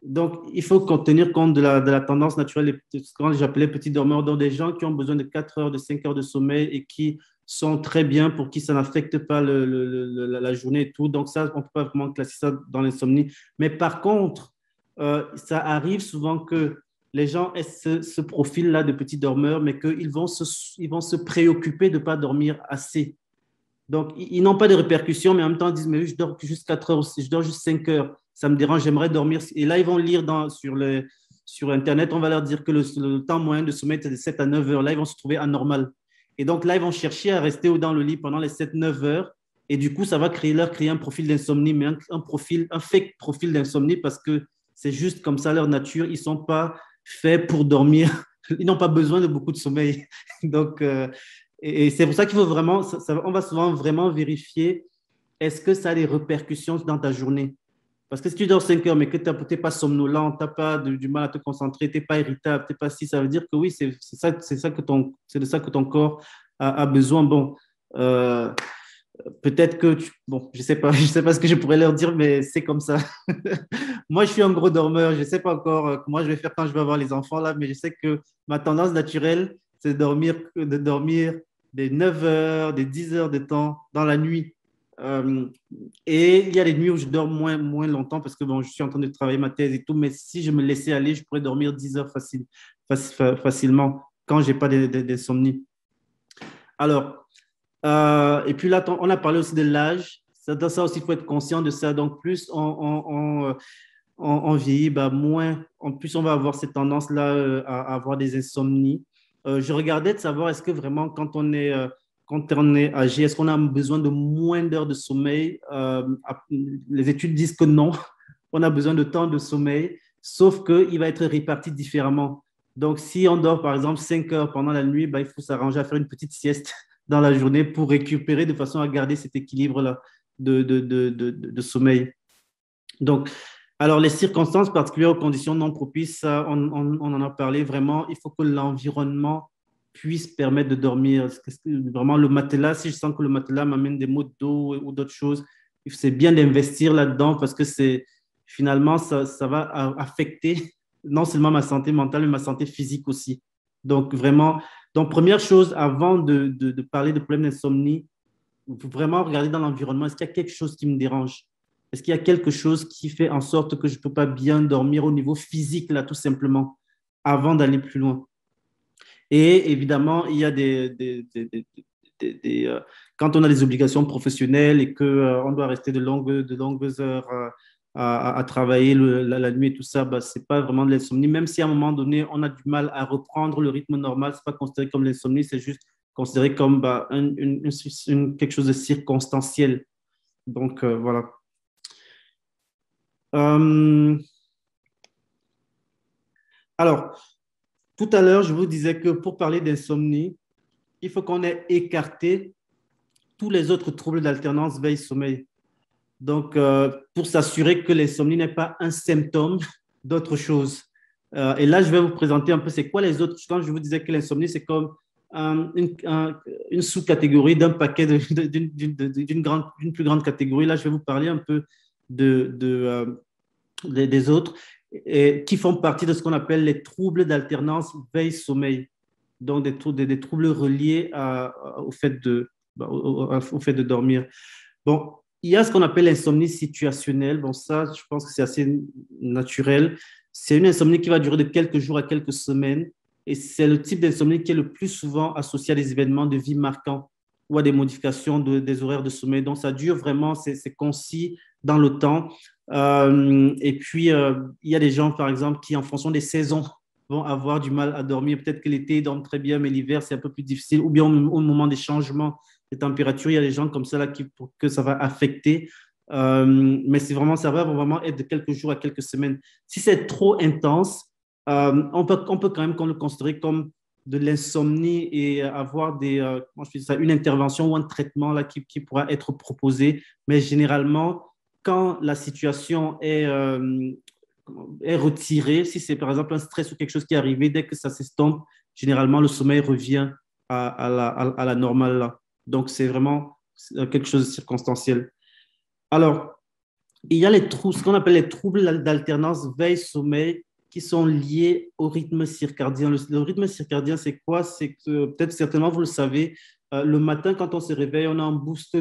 Speaker 1: Donc, il faut tenir compte de la tendance naturelle, de ce que j'appelais petits dormeurs, donc des gens qui ont besoin de 4 heures, de 5 heures de sommeil et qui sont très bien, pour qui ça n'affecte pas la journée et tout. Donc, ça, on ne peut pas vraiment classer ça dans l'insomnie. Mais par contre, ça arrive souvent que les gens aient ce profil-là de petits dormeurs, mais ils vont se préoccuper de ne pas dormir assez. Donc, ils n'ont pas de répercussions, mais en même temps, ils disent, mais je dors juste 4 heures, je dors juste 5 heures, ça me dérange, j'aimerais dormir. Et là, ils vont lire sur Internet, on va leur dire que le temps moyen de sommeil, c'est de 7 à 9 heures. Là, ils vont se trouver anormal. Et donc, là, ils vont chercher à rester dans le lit pendant les 7-9 heures. Et du coup, ça va leur créer un profil d'insomnie, mais un fake profil d'insomnie parce que c'est juste comme ça leur nature. Ils ne sont pas faits pour dormir. Ils n'ont pas besoin de beaucoup de sommeil. Donc, et c'est pour ça qu'il faut vraiment, on va souvent vraiment vérifier est-ce que ça a des répercussions dans ta journée. Parce que si tu dors 5 heures, mais que tu n'es pas somnolent, tu n'as pas du mal à te concentrer, tu n'es pas irritable, tu n'es pas si, ça veut dire que oui, c'est de ça que ton corps a besoin. Bon, euh, peut-être que, bon, je ne sais pas ce que je pourrais leur dire, mais c'est comme ça. Moi, je suis un gros dormeur, je ne sais pas encore comment je vais faire quand je vais avoir les enfants là, mais je sais que ma tendance naturelle, c'est de dormir des 9 heures, des 10 heures de temps dans la nuit. Euh, et il y a des nuits où je dors moins longtemps parce que bon, je suis en train de travailler ma thèse et tout, mais si je me laissais aller, je pourrais dormir 10 heures facilement quand je n'ai pas d'insomnie. Alors, et puis là, on a parlé aussi de l'âge. Dans ça aussi, il faut être conscient de ça. Donc, plus on vieillit, bah, moins, en plus, on va avoir cette tendance-là à avoir des insomnies. Je regardais de savoir est-ce que vraiment, quand on est âgé, est-ce qu'on a besoin de moins d'heures de sommeil? Les études disent que non, on a besoin de temps de sommeil, sauf qu'il va être réparti différemment. Donc, si on dort, par exemple, 5 heures pendant la nuit, bah, il faut s'arranger à faire une petite sieste dans la journée pour récupérer de façon à garder cet équilibre-là de sommeil. Donc, alors, les circonstances particulières aux conditions non propices, ça, on en a parlé vraiment. Il faut que l'environnement puisse permettre de dormir. Vraiment, le matelas, si je sens que le matelas m'amène des maux de dos ou d'autres choses, c'est bien d'investir là-dedans parce que finalement, ça va affecter non seulement ma santé mentale, mais ma santé physique aussi. Donc, vraiment, donc, première chose, avant de parler de problèmes d'insomnie, vraiment regarder dans l'environnement, est-ce qu'il y a quelque chose qui me dérange? Est-ce qu'il y a quelque chose qui fait en sorte que je ne peux pas bien dormir au niveau physique, là, tout simplement, avant d'aller plus loin? Et évidemment, il y a quand on a des obligations professionnelles et qu'on doit rester de longues heures à travailler la nuit et tout ça, bah, ce n'est pas vraiment de l'insomnie. Même si à un moment donné, on a du mal à reprendre le rythme normal, ce n'est pas considéré comme l'insomnie, c'est juste considéré comme bah, quelque chose de circonstanciel. Donc, voilà. Euh, alors, tout à l'heure, je vous disais que pour parler d'insomnie, il faut qu'on ait écarté tous les autres troubles d'alternance veille-sommeil. Donc, pour s'assurer que l'insomnie n'est pas un symptôme d'autre chose. Et là, je vais vous présenter un peu c'est quoi les autres. Quand je vous disais que l'insomnie, c'est comme une sous-catégorie d'un paquet d'une plus grande catégorie. Là, je vais vous parler un peu des autres et qui font partie de ce qu'on appelle les troubles d'alternance veille-sommeil. Donc, des troubles reliés au au fait de dormir. Bon, il y a ce qu'on appelle l'insomnie situationnelle. Bon, ça, je pense que c'est assez naturel. C'est une insomnie qui va durer de quelques jours à quelques semaines. Et c'est le type d'insomnie qui est le plus souvent associé à des événements de vie marquants ou à des modifications des horaires de sommeil. Donc, ça dure vraiment, c'est concis. dans le temps. Et puis, il y a des gens, par exemple, qui, en fonction des saisons, vont avoir du mal à dormir. Peut-être que l'été, ils dorment très bien, mais l'hiver, c'est un peu plus difficile. Ou bien au moment des changements de température, il y a des gens comme ça là, que ça va affecter. Mais c'est vraiment, ça va vraiment être de quelques jours à quelques semaines. Si c'est trop intense, on peut quand même le considérer comme de l'insomnie et avoir comment je dis ça, une intervention ou un traitement là, qui pourra être proposé. Mais généralement, quand la situation est retirée, si c'est par exemple un stress ou quelque chose qui est arrivé, dès que ça s'estompe, généralement le sommeil revient à la normale là. Donc c'est vraiment quelque chose de circonstanciel. Alors, il y a ce qu'on appelle les troubles d'alternance veille-sommeil qui sont liés au rythme circadien. Le rythme circadien, c'est quoi? C'est que, peut-être certainement vous le savez, le matin, quand on se réveille, on a un boost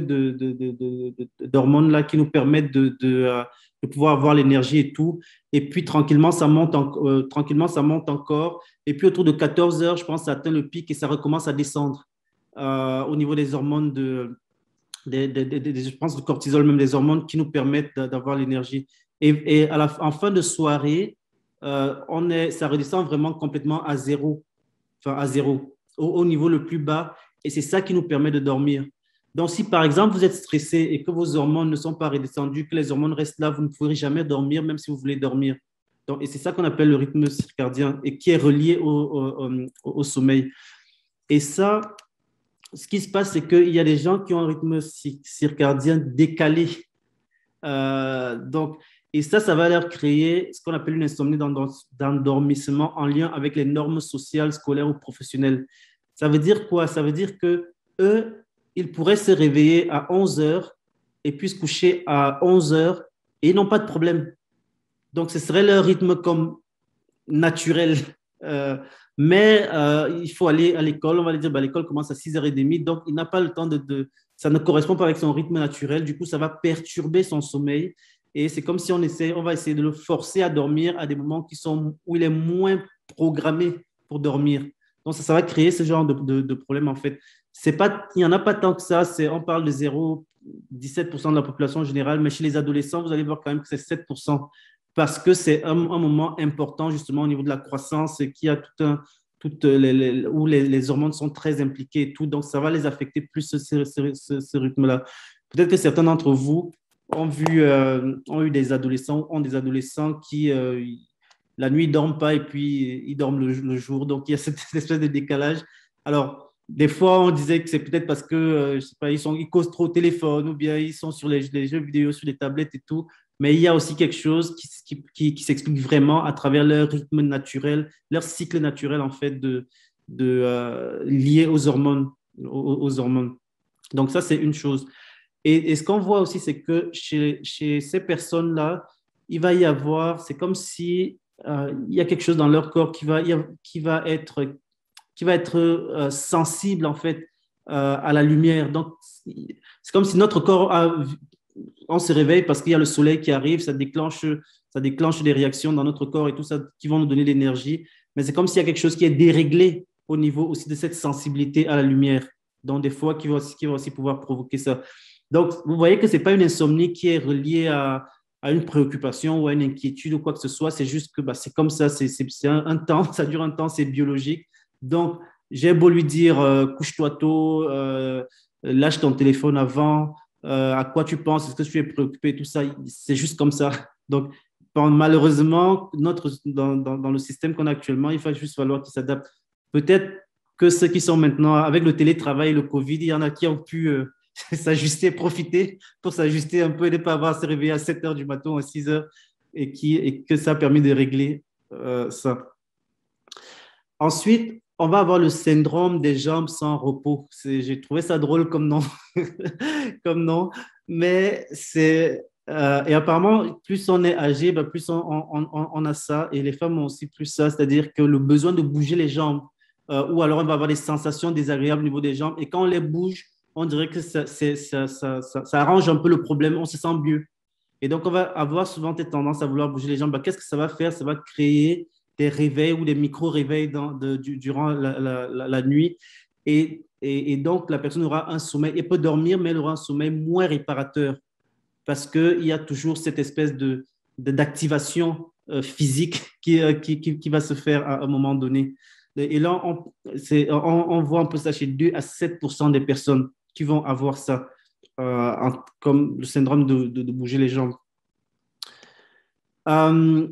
Speaker 1: d'hormones là qui nous permettent de pouvoir avoir l'énergie et tout. Et puis, tranquillement, ça monte encore. Et puis, autour de 14 heures, je pense, ça atteint le pic et ça recommence à descendre au niveau des hormones je pense, du cortisol, même des hormones qui nous permettent d'avoir l'énergie. Et en fin de soirée, ça redescend vraiment complètement à zéro, enfin à zéro, au niveau le plus bas. Et c'est ça qui nous permet de dormir. Donc, si par exemple vous êtes stressé et que vos hormones ne sont pas redescendues, que les hormones restent là, vous ne pourrez jamais dormir, même si vous voulez dormir. Donc, et c'est ça qu'on appelle le rythme circadien et qui est relié au sommeil. Et ça, ce qui se passe, c'est qu'il y a des gens qui ont un rythme circadien décalé. Donc, et ça va leur créer ce qu'on appelle une insomnie d'endormissement en lien avec les normes sociales, scolaires ou professionnelles. Ça veut dire quoi? Ça veut dire que eux, ils pourraient se réveiller à 11 heures et puis se coucher à 11 heures et ils n'ont pas de problème. Donc, ce serait leur rythme comme naturel. Mais il faut aller à l'école. On va lui dire, bah, l'école commence à 6h30, donc il n'a pas le temps ça ne correspond pas avec son rythme naturel. Du coup, ça va perturber son sommeil. Et c'est comme si on va essayer de le forcer à dormir à des moments où il est moins programmé pour dormir. Donc, ça va créer ce genre de problème, en fait. Il n'y en a pas tant que ça. On parle de 0,17% de la population générale, mais chez les adolescents, vous allez voir quand même que c'est 7%, parce que c'est un moment important justement au niveau de la croissance et qui a où les hormones sont très impliquées et tout. Donc, ça va les affecter plus ce rythme-là. Peut-être que certains d'entre vous ont eu des adolescents, ont des adolescents qui, la nuit, ne dorment pas et puis ils dorment le jour. Donc, il y a cette espèce de décalage. Alors, des fois, on disait que c'est peut-être parce que, je sais pas, ils causent trop au téléphone ou bien ils sont sur les jeux vidéo, sur les tablettes et tout. Mais il y a aussi quelque chose qui s'explique vraiment à travers leur rythme naturel, leur cycle naturel, en fait, lié aux hormones, aux hormones. Donc, ça, c'est une chose. Et ce qu'on voit aussi, c'est que chez ces personnes-là, il va y avoir, c'est comme si il y a quelque chose dans leur corps qui va être sensible, en fait, à la lumière. Donc, c'est comme si notre corps on se réveille parce qu'il y a le soleil qui arrive, ça déclenche des réactions dans notre corps et tout ça qui vont nous donner de l'énergie. Mais c'est comme s'il y a quelque chose qui est déréglé au niveau aussi de cette sensibilité à la lumière. Donc, des fois, qui va aussi pouvoir provoquer ça. Donc, vous voyez que ce n'est pas une insomnie qui est reliée à une préoccupation ou à une inquiétude ou quoi que ce soit. C'est juste que bah, c'est comme ça, c'est un temps, ça dure un temps, c'est biologique. Donc, j'ai beau lui dire couche-toi tôt, lâche ton téléphone avant, à quoi tu penses, est-ce que tu es préoccupé, tout ça, c'est juste comme ça. Donc, malheureusement, dans le système qu'on a actuellement, il va juste falloir qu'il s'adapte. Peut-être que ceux qui sont maintenant, avec le télétravail et le Covid, il y en a qui ont pu s'ajuster, profiter pour s'ajuster un peu et ne pas avoir à se réveiller à 7 heures du matin ou à 6 heures et que ça a permis de régler ça. Ensuite, on va avoir le syndrome des jambes sans repos. J'ai trouvé ça drôle comme nom, comme nom, mais et apparemment, plus on est âgé, ben, plus on a ça, et les femmes ont aussi plus ça, c'est-à-dire que le besoin de bouger les jambes, ou alors on va avoir des sensations désagréables au niveau des jambes, et quand on les bouge, on dirait que ça arrange un peu le problème, on se sent mieux. Et donc, on va avoir souvent cette tendance à vouloir bouger les jambes. Ben, qu'est-ce que ça va faire? Ça va créer des réveils ou des micro-réveils durant la nuit. Et donc, la personne aura un sommeil, elle peut dormir, mais elle aura un sommeil moins réparateur parce qu'il y a toujours cette espèce d'activation physique qui va se faire à un moment donné. Et là, on voit un peu ça chez 2 à 7% des personnes qui vont avoir ça, comme le syndrome de bouger les jambes. Euh,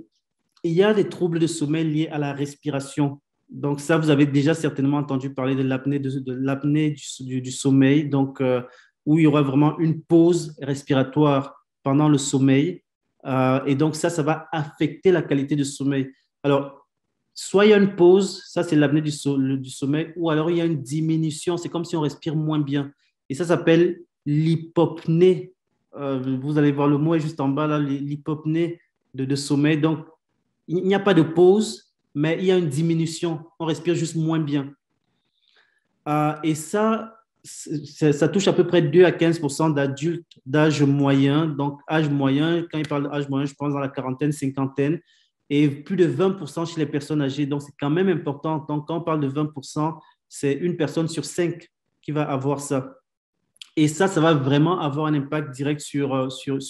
Speaker 1: il y a des troubles de sommeil liés à la respiration. Donc ça, vous avez déjà certainement entendu parler de l'apnée de l'apnée du sommeil, donc où il y aura vraiment une pause respiratoire pendant le sommeil. Et donc ça va affecter la qualité du sommeil. Alors, soit il y a une pause, ça c'est l'apnée du sommeil, ou alors il y a une diminution, c'est comme si on respire moins bien. Et ça s'appelle l'hypopnée. Vous allez voir le mot est juste en bas, là, l'hypopnée de sommeil. Donc, il n'y a pas de pause, mais il y a une diminution. On respire juste moins bien. Et ça touche à peu près 2 à 15% d'adultes d'âge moyen. Donc, âge moyen, quand il parle d'âge moyen, je pense dans la quarantaine, cinquantaine, et plus de 20% chez les personnes âgées. Donc, c'est quand même important. Donc, quand on parle de 20%, c'est une personne sur 5 qui va avoir ça. Et ça va vraiment avoir un impact direct sur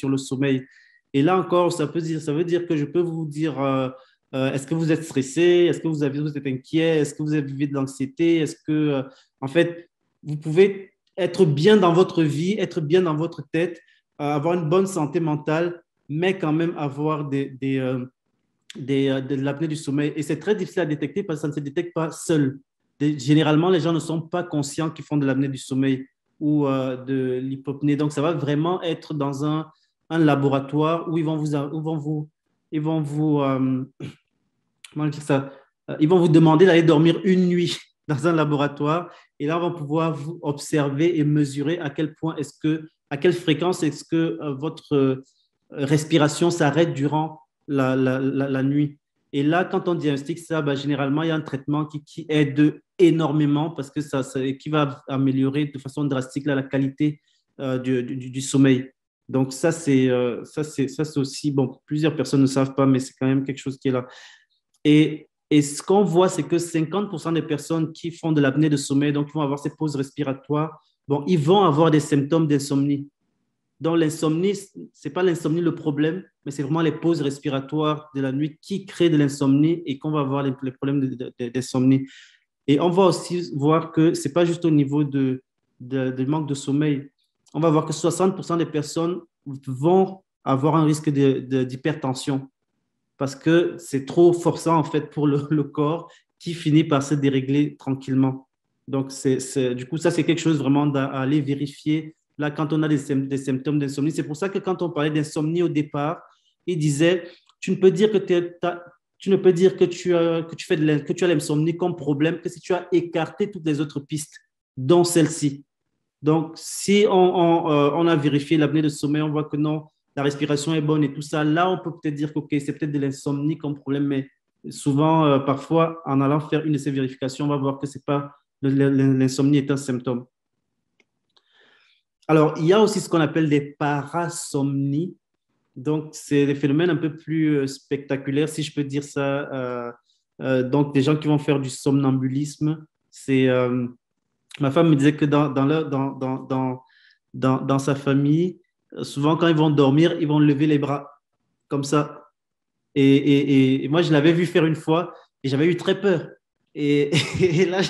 Speaker 1: le sommeil. Et là encore, ça veut dire que je peux vous dire, est-ce que vous êtes stressé? Est-ce que vous êtes inquiet? Est-ce que vous vivez de l'anxiété? Est-ce que, en fait, vous pouvez être bien dans votre vie, être bien dans votre tête, avoir une bonne santé mentale, mais quand même avoir de l'apnée du sommeil. Et c'est très difficile à détecter parce que ça ne se détecte pas seul. Généralement, les gens ne sont pas conscients qu'ils font de l'apnée du sommeil ou de l'hypopnée. Donc, ça va vraiment être dans un laboratoire où ils vont vous, comment dire ça, ils vont vous demander d'aller dormir une nuit dans un laboratoire et là, on va pouvoir vous observer et mesurer à quelle fréquence est-ce que votre respiration s'arrête durant la nuit. Et là, quand on diagnostique ça, ben, généralement, il y a un traitement qui aide énormément parce que qui va améliorer de façon drastique la qualité du sommeil. Donc ça, c'est aussi, bon, plusieurs personnes ne savent pas, mais c'est quand même quelque chose qui est là. Et ce qu'on voit, c'est que 50% des personnes qui font de l'apnée de sommeil, donc qui vont avoir ces pauses respiratoires, bon, ils vont avoir des symptômes d'insomnie. Donc, l'insomnie, ce n'est pas l'insomnie le problème, mais c'est vraiment les pauses respiratoires de la nuit qui créent de l'insomnie et qu'on va avoir les problèmes d'insomnie. Et on va aussi voir que ce n'est pas juste au niveau de manque de sommeil. On va voir que 60% des personnes vont avoir un risque d'hypertension parce que c'est trop forçant en fait pour le corps qui finit par se dérégler tranquillement. Donc, du coup, ça, c'est quelque chose vraiment à aller vérifier là quand on a des symptômes d'insomnie. C'est pour ça que quand on parlait d'insomnie au départ, il disait, tu ne peux dire tu ne peux dire que tu as l'insomnie comme problème que si tu as écarté toutes les autres pistes, dont celle-ci. Donc, si on a vérifié l'apnée de sommeil, on voit que non, la respiration est bonne et tout ça, là, on peut peut-être dire que okay, c'est peut-être de l'insomnie comme problème, mais souvent, parfois, en allant faire une de ces vérifications, on va voir que c'est pas l'insomnie est un symptôme. Alors, il y a aussi ce qu'on appelle des parasomnies. Donc, c'est des phénomènes un peu plus spectaculaires, si je peux dire ça. Donc, des gens qui vont faire du somnambulisme. Ma femme me disait que dans sa famille, souvent quand ils vont dormir, ils vont lever les bras comme ça. Et moi, je l'avais vu faire une fois et j'avais eu très peur. Et, et là,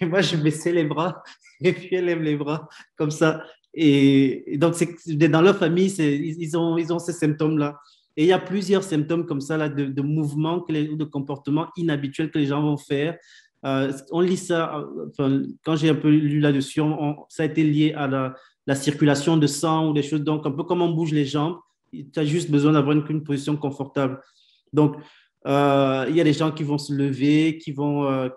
Speaker 1: moi, je baissais les bras et puis elle lève les bras comme ça. Et donc, dans leur famille, ils ont ces symptômes-là. Et il y a plusieurs symptômes comme ça, là, de mouvements ou de comportements inhabituels que les gens vont faire. On lit ça, enfin, quand j'ai un peu lu là-dessus, ça a été lié à la circulation de sang ou des choses. Donc, un peu comme on bouge les jambes, tu as juste besoin d'avoir une position confortable. Donc, il y a des gens qui vont se lever, qui vont,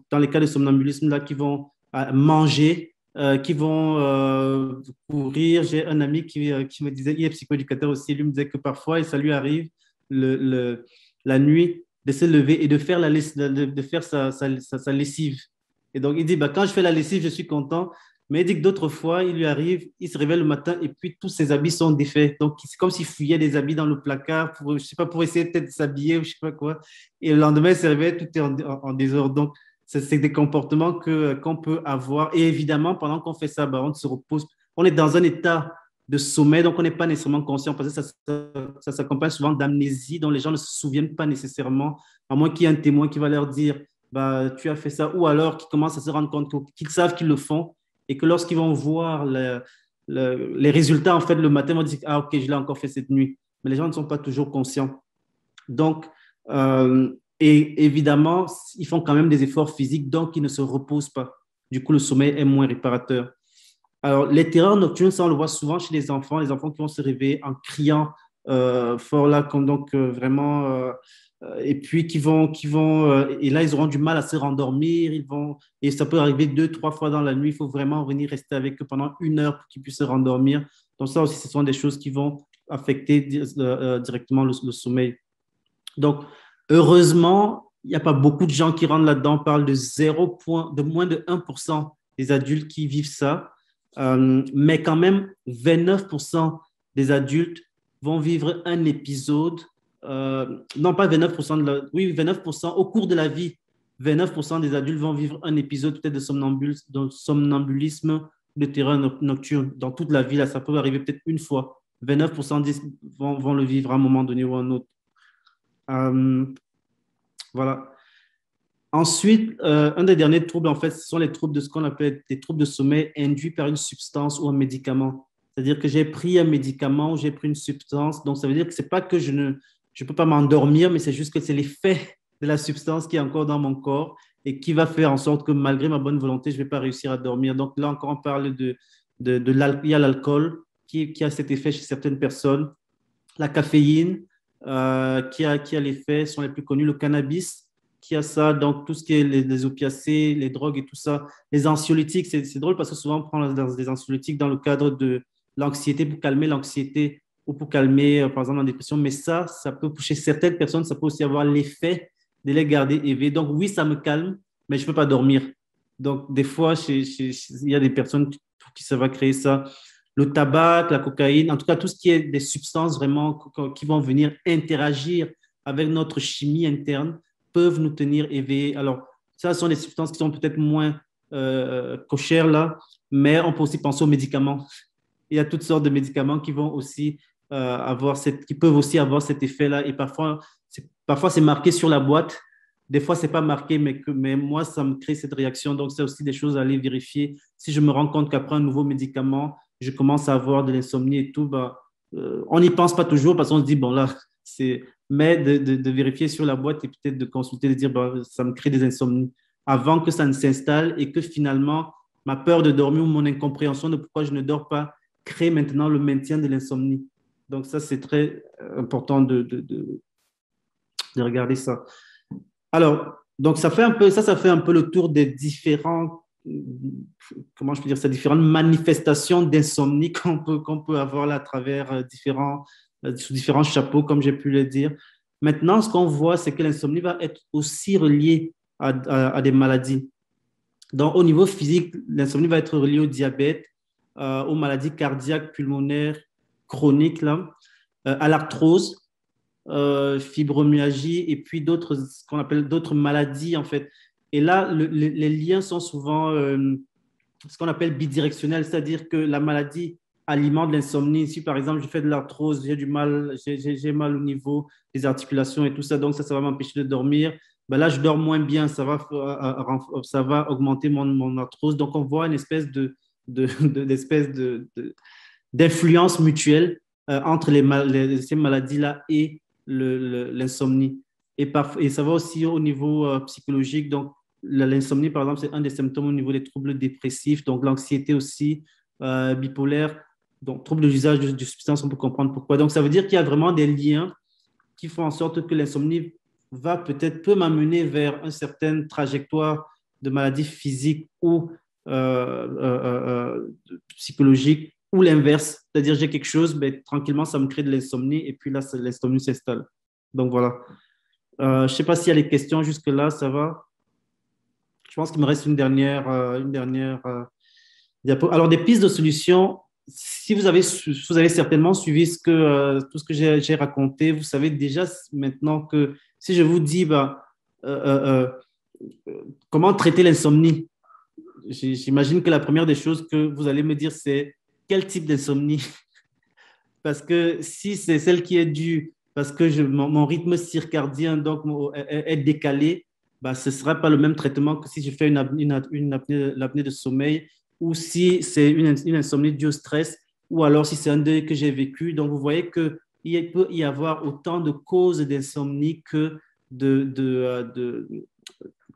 Speaker 1: dans les cas de somnambulisme, là, qui vont manger, qui vont courir. J'ai un ami qui me disait, il est psychoéducateur aussi, lui me disait que parfois, ça lui arrive la nuit de se lever et de faire, de faire sa lessive. Et donc, il dit, bah, quand je fais la lessive, je suis content. Mais il dit que d'autres fois, il lui arrive, il se réveille le matin et puis tous ses habits sont défaits. Donc, c'est comme s'il fouillait des habits dans le placard pour, je sais pas, pour essayer peut-être de s'habiller ou je sais pas quoi. Et le lendemain, il se réveille, tout est en désordre. Donc, c'est des comportements qu'on peut avoir. Et évidemment, pendant qu'on fait ça, bah, on se repose. On est dans un état de sommeil, donc on n'est pas nécessairement conscient parce que ça s'accompagne souvent d'amnésie dont les gens ne se souviennent pas nécessairement, à moins qu'il y ait un témoin qui va leur dire bah, tu as fait ça, ou alors qu'ils commencent à se rendre compte qu'ils savent qu'ils le font et que lorsqu'ils vont voir les résultats, en fait, le matin, ils vont dire ah, ok, je l'ai encore fait cette nuit. Mais les gens ne sont pas toujours conscients. Donc, et évidemment, ils font quand même des efforts physiques, donc ils ne se reposent pas. Du coup, le sommeil est moins réparateur. Alors, les terreurs nocturnes, ça, on le voit souvent chez les enfants qui vont se réveiller en criant fort là, comme donc vraiment, et puis et là, ils auront du mal à se rendormir, et ça peut arriver 2, 3 fois dans la nuit, il faut vraiment venir rester avec eux pendant 1 heure pour qu'ils puissent se rendormir. Donc ça aussi, ce sont des choses qui vont affecter directement le sommeil. Donc, heureusement, il n'y a pas beaucoup de gens qui rentrent là-dedans. On parle de moins de 1% des adultes qui vivent ça. Mais quand même, 29% des adultes vont vivre un épisode, non pas 29%, oui, 29% au cours de la vie. 29% des adultes vont vivre un épisode peut-être de somnambulisme, de terreur nocturne. Dans toute la vie, là, ça peut arriver peut-être une fois. 29% vont le vivre à un moment donné ou à un autre. Voilà. Ensuite, un des derniers troubles, en fait, ce sont les troubles de ce qu'on appelle des troubles de sommeil induits par une substance ou un médicament. C'est-à-dire que j'ai pris un médicament ou j'ai pris une substance. Donc, ça veut dire que c'est pas que je ne peux pas m'endormir, mais c'est juste que c'est l'effet de la substance qui est encore dans mon corps et qui va faire en sorte que malgré ma bonne volonté, je ne vais pas réussir à dormir. Donc là encore, on parle il y a l'alcool qui a cet effet chez certaines personnes, la caféine qui a l'effet, sont les plus connus, le cannabis qui a ça, donc tout ce qui est les opiacés, les drogues et tout ça. Les anxiolytiques, c'est drôle parce que souvent on prend des anxiolytiques dans le cadre de l'anxiété pour calmer l'anxiété ou pour calmer, par exemple, la dépression. Mais ça peut, chez certaines personnes, ça peut aussi avoir l'effet de les garder éveillés. Donc oui, ça me calme, mais je ne peux pas dormir. Donc des fois, il y a des personnes qui ça va créer ça. Le tabac, la cocaïne, en tout cas tout ce qui est des substances vraiment qui vont venir interagir avec notre chimie interne peuvent nous tenir éveillés. Alors, ça ce sont des substances qui sont peut-être moins cochères là, mais on peut aussi penser aux médicaments. Il y a toutes sortes de médicaments qui vont aussi qui peuvent aussi avoir cet effet-là. Et parfois c'est marqué sur la boîte. Des fois, c'est pas marqué, mais moi, ça me crée cette réaction. Donc, c'est aussi des choses à aller vérifier. Si je me rends compte qu'après un nouveau médicament, je commence à avoir de l'insomnie et tout, bah, on n'y pense pas toujours parce qu'on se dit, bon, là, mais de vérifier sur la boîte et peut-être de consulter, de dire, bah, ça me crée des insomnies avant que ça ne s'installe et que finalement, ma peur de dormir ou mon incompréhension de pourquoi je ne dors pas crée maintenant le maintien de l'insomnie. Donc, ça, c'est très important de regarder ça. Alors, donc ça fait un peu le tour des comment je peux dire ça, différentes manifestations d'insomnie qu'on peut avoir là à travers sous différents chapeaux, comme j'ai pu le dire. Maintenant, ce qu'on voit, c'est que l'insomnie va être aussi reliée à des maladies. Donc, au niveau physique, l'insomnie va être reliée au diabète, aux maladies cardiaques, pulmonaires, chroniques, là, à l'arthrose, fibromyalgie et puis ce qu'on appelle d'autres maladies en fait. Et là, les liens sont souvent ce qu'on appelle bidirectionnels, c'est-à-dire que la maladie alimente l'insomnie. Si par exemple je fais de l'arthrose, j'ai mal au niveau des articulations et tout ça, donc ça va m'empêcher de dormir. Ben là, je dors moins bien, ça va augmenter mon arthrose. Donc on voit une espèce d'influence mutuelle entre ces maladies-là et l'insomnie. Et ça va aussi au niveau psychologique. Donc, l'insomnie, par exemple, c'est un des symptômes au niveau des troubles dépressifs. Donc, l'anxiété aussi, bipolaire. Donc, troubles de l'usage de substances, on peut comprendre pourquoi. Donc, ça veut dire qu'il y a vraiment des liens qui font en sorte que l'insomnie peut m'amener vers une certaine trajectoire de maladie physique ou psychologique ou l'inverse, c'est-à-dire j'ai quelque chose, mais tranquillement, ça me crée de l'insomnie et puis là, l'insomnie s'installe. Donc voilà. Je ne sais pas s'il y a des questions jusque-là, ça va. Je pense qu'il me reste une dernière diapo. Alors, des pistes de solutions, si vous avez certainement suivi tout ce que j'ai raconté, vous savez déjà maintenant que si je vous dis bah, comment traiter l'insomnie, j'imagine que la première des choses que vous allez me dire, c'est quel type d'insomnie parce que si c'est celle qui est due, parce que mon rythme circadien donc, est décalé, bah, ce ne sera pas le même traitement que si je fais l'apnée de sommeil ou si c'est une insomnie due au stress ou alors si c'est un deuil que j'ai vécu. Donc, vous voyez qu'il peut y avoir autant de causes d'insomnie que de,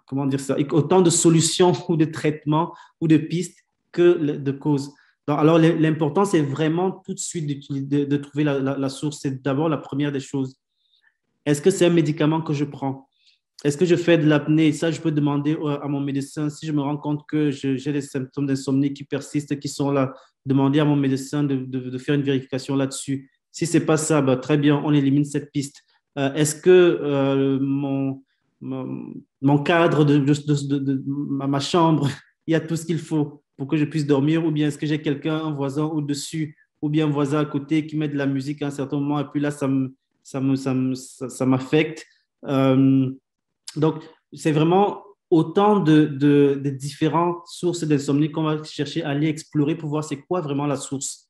Speaker 1: comment dire ça, autant de solutions ou de traitements ou de pistes que de causes. Donc, alors, l'important, c'est vraiment tout de suite de trouver la source. C'est d'abord la première des choses. Est-ce que c'est un médicament que je prends? Est-ce que je fais de l'apnée? Ça, je peux demander à mon médecin. Si je me rends compte que j'ai des symptômes d'insomnie qui persistent, qui sont là, demander à mon médecin de faire une vérification là-dessus. Si ce n'est pas ça, bah, très bien, on élimine cette piste. Est-ce que mon cadre de ma chambre, il y a tout ce qu'il faut pour que je puisse dormir? Ou bien est-ce que j'ai quelqu'un, un voisin au-dessus, ou bien un voisin à côté qui met de la musique à un certain moment, et puis là, ça m'affecte. Donc, c'est vraiment autant de différentes sources d'insomnie qu'on va chercher à aller explorer pour voir c'est quoi vraiment la source.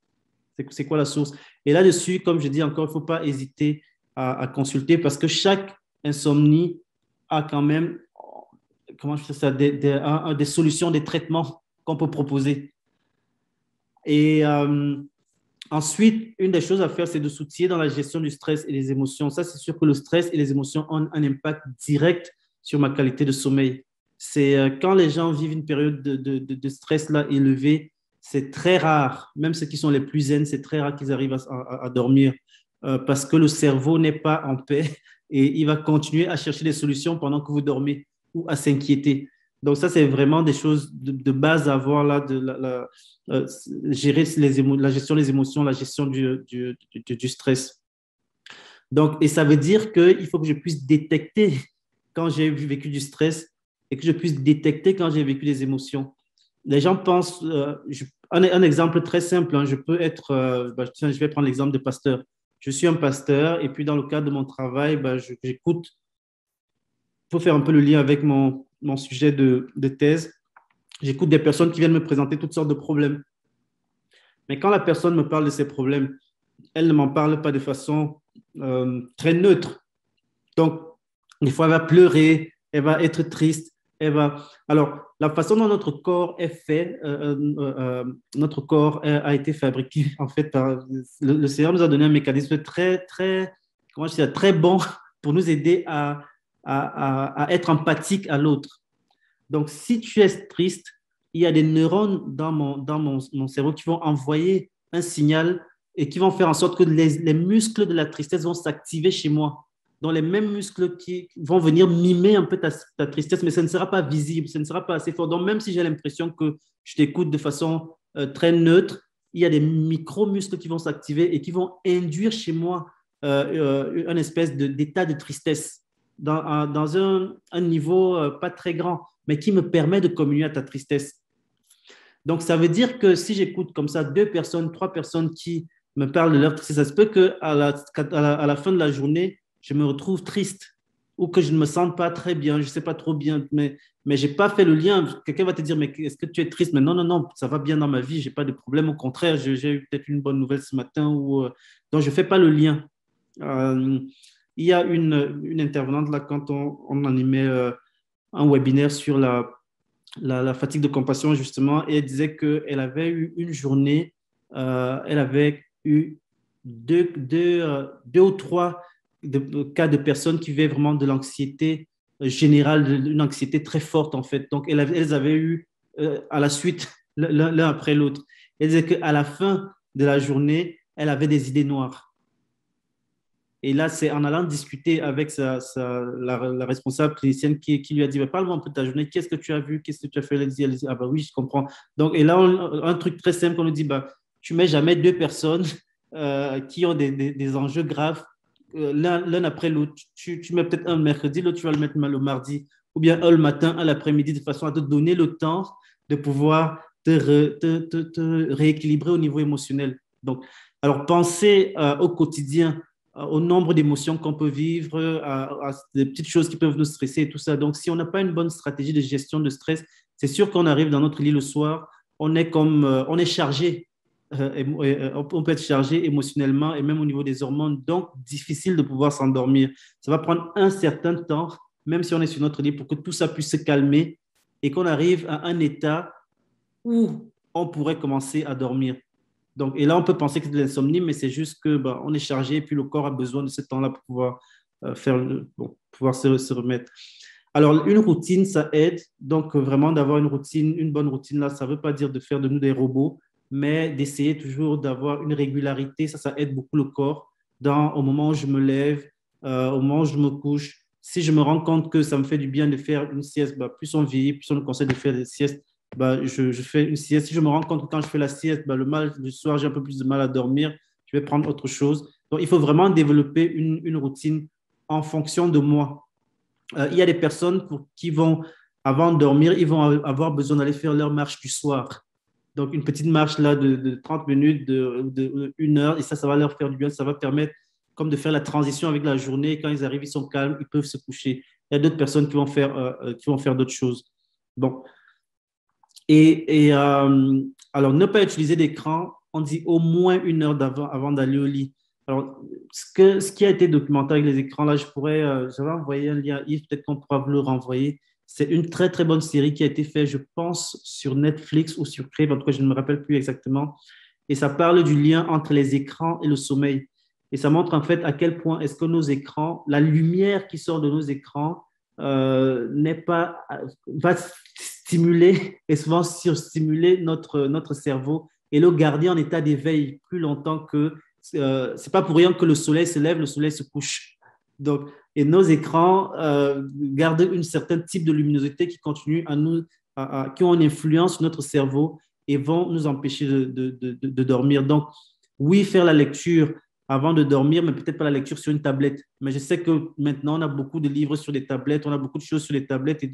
Speaker 1: C'est quoi la source? Et là-dessus, comme je dis encore, il ne faut pas hésiter à consulter parce que chaque insomnie a quand même, comment je fais ça, des solutions, des traitements qu'on peut proposer. Et ensuite, une des choses à faire, c'est de s'outiller dans la gestion du stress et des émotions. Ça, c'est sûr que le stress et les émotions ont un impact direct sur ma qualité de sommeil. C'est quand les gens vivent une période de stress là élevée, c'est très rare, même ceux qui sont les plus zen, c'est très rare qu'ils arrivent à dormir parce que le cerveau n'est pas en paix et il va continuer à chercher des solutions pendant que vous dormez ou à s'inquiéter. Donc ça, c'est vraiment des choses de base à avoir là, euh, gérer la gestion des émotions, la gestion du stress. Donc, et ça veut dire qu'il faut que je puisse détecter quand j'ai vécu du stress et que je puisse détecter quand j'ai vécu des émotions. Les gens pensent, un exemple très simple, hein, je peux être, tiens, je vais prendre l'exemple de pasteur. Je suis un pasteur et puis dans le cadre de mon travail, j'écoute, il faut faire un peu le lien avec mon sujet de thèse. J'écoute des personnes qui viennent me présenter toutes sortes de problèmes. Mais quand la personne me parle de ses problèmes, elle ne m'en parle pas de façon très neutre. Donc, des fois, elle va pleurer, elle va être triste, elle va... Alors, la façon dont notre corps est fait, notre corps a été fabriqué, en fait, le Seigneur nous a donné un mécanisme comment je dis, très bon pour nous aider à être empathique à l'autre. Donc, si tu es triste, il y a des neurones dans mon cerveau qui vont envoyer un signal et qui vont faire en sorte que les muscles de la tristesse vont s'activer chez moi. Donc, les mêmes muscles qui vont venir mimer un peu ta tristesse, mais ça ne sera pas visible, ça ne sera pas assez fort. Donc, même si j'ai l'impression que je t'écoute de façon très neutre, il y a des micro-muscles qui vont s'activer et qui vont induire chez moi une espèce d'état de tristesse dans un niveau pas très grand, mais qui me permet de communier à ta tristesse. Donc, ça veut dire que si j'écoute comme ça 2 personnes, 3 personnes qui me parlent de leur tristesse, ça se peut qu'à la fin de la journée, je me retrouve triste ou que je ne me sente pas très bien, je ne sais pas trop bien, mais je n'ai pas fait le lien. Quelqu'un va te dire, mais est-ce que tu es triste? Mais non, non, non, ça va bien dans ma vie, je n'ai pas de problème. Au contraire, j'ai eu peut-être une bonne nouvelle ce matin. Donc, je ne fais pas le lien. Il y a une intervenante là, quand on animait un webinaire sur la fatigue de compassion, justement, et elle disait qu'elle avait eu une journée, elle avait eu deux ou trois cas de personnes qui vivaient vraiment de l'anxiété générale, une anxiété très forte, en fait. Donc, elles avaient eu à la suite, l'un après l'autre. Elle disait qu'à la fin de la journée, elle avait des idées noires. Et là, c'est en allant discuter avec la responsable clinicienne qui lui a dit, bah, parle-moi un peu de ta journée, qu'est-ce que tu as vu, qu'est-ce que tu as fait? Elle dit, ah bah oui, je comprends. Donc, et là, un truc très simple, on nous dit, bah, tu mets jamais 2 personnes qui ont des enjeux graves, l'un après l'autre. Tu mets peut-être un le mercredi, l'autre tu vas le mettre le mardi, ou bien un le matin, un l'après-midi, de façon à te donner le temps de pouvoir te rééquilibrer au niveau émotionnel. Donc, alors, pensez au quotidien, au nombre d'émotions qu'on peut vivre, à des petites choses qui peuvent nous stresser et tout ça. Donc, si on n'a pas une bonne stratégie de gestion de stress, c'est sûr qu'on arrive dans notre lit le soir, on est chargé on peut être chargé émotionnellement et même au niveau des hormones, donc difficile de pouvoir s'endormir. Ça va prendre un certain temps, même si on est sur notre lit, pour que tout ça puisse se calmer et qu'on arrive à un état où on pourrait commencer à dormir. Donc, et là, on peut penser que c'est de l'insomnie, mais c'est juste que bah, on est chargé et puis le corps a besoin de ce temps-là pour pouvoir pouvoir se remettre. Alors, une routine, ça aide. Donc, vraiment d'avoir une routine, une bonne routine, là, ça ne veut pas dire de faire de nous des robots, mais d'essayer toujours d'avoir une régularité. Ça aide beaucoup le corps. Au moment où je me lève, au moment où je me couche, si je me rends compte que ça me fait du bien de faire une sieste, bah, plus on vieillit, plus on nous conseille de faire des siestes, bah, je fais une sieste. Si je me rends compte que quand je fais la sieste, bah, le soir, j'ai un peu plus de mal à dormir, je vais prendre autre chose. Donc, il faut vraiment développer une routine en fonction de moi. Il y a des personnes qui vont, avant de dormir, ils vont avoir besoin d'aller faire leur marche du soir. Donc, une petite marche là de 30 minutes, de 1 heure, et ça va leur faire du bien. Ça va permettre comme de faire la transition avec la journée. Quand ils arrivent, ils sont calmes, ils peuvent se coucher. Il y a d'autres personnes qui vont faire d'autres choses. Bon. Alors, ne pas utiliser d'écran, on dit au moins 1 heure avant d'aller au lit. Alors, ce qui a été documenté avec les écrans, là, j'avais envoyé un lien à Yves, peut-être qu'on pourra vous le renvoyer. C'est une très, très bonne série qui a été faite, je pense, sur Netflix ou sur Crave, en tout cas, je ne me rappelle plus exactement. Et ça parle du lien entre les écrans et le sommeil. Et ça montre en fait à quel point est-ce que nos écrans, la lumière qui sort de nos écrans, n'est pas, va stimuler et souvent surstimuler notre cerveau et le garder en état d'éveil plus longtemps que c'est pas pour rien que le soleil se lève, le soleil se couche. Donc, et nos écrans gardent un certain type de luminosité qui continue qui ont une influence sur notre cerveau et vont nous empêcher de dormir. Donc, oui, faire la lecture avant de dormir, mais peut-être pas la lecture sur une tablette. Mais je sais que maintenant, on a beaucoup de livres sur les tablettes, on a beaucoup de choses sur les tablettes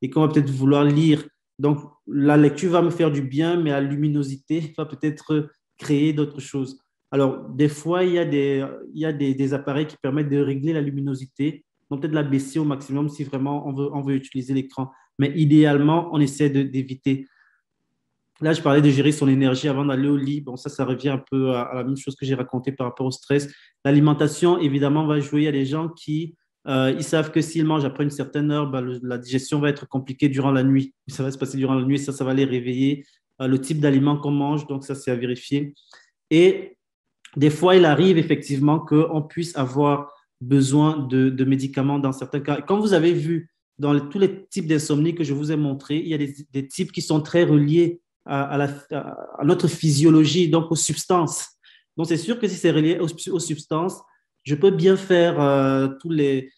Speaker 1: et qu'on va peut-être vouloir lire. Donc, la lecture va me faire du bien, mais la luminosité va peut-être créer d'autres choses. Alors, des fois, il y a des appareils qui permettent de régler la luminosité. Donc, peut-être la baisser au maximum si vraiment on veut utiliser l'écran. Mais idéalement, on essaie d'éviter. Là, je parlais de gérer son énergie avant d'aller au lit. Bon, ça revient un peu à la même chose que j'ai raconté par rapport au stress. L'alimentation, évidemment, va jouer. Il y a des gens qui ils savent que s'ils mangent après une certaine heure, bah, la digestion va être compliquée durant la nuit. Ça va se passer durant la nuit, ça va les réveiller. Le type d'aliment qu'on mange, donc ça, c'est à vérifier. Et des fois, il arrive effectivement qu'on puisse avoir besoin de médicaments dans certains cas. Comme vous avez vu, dans tous les types d'insomnie que je vous ai montrés, il y a des types qui sont très reliés à notre physiologie, donc aux substances. Donc, c'est sûr que si c'est relié aux substances, je peux bien faire toutes les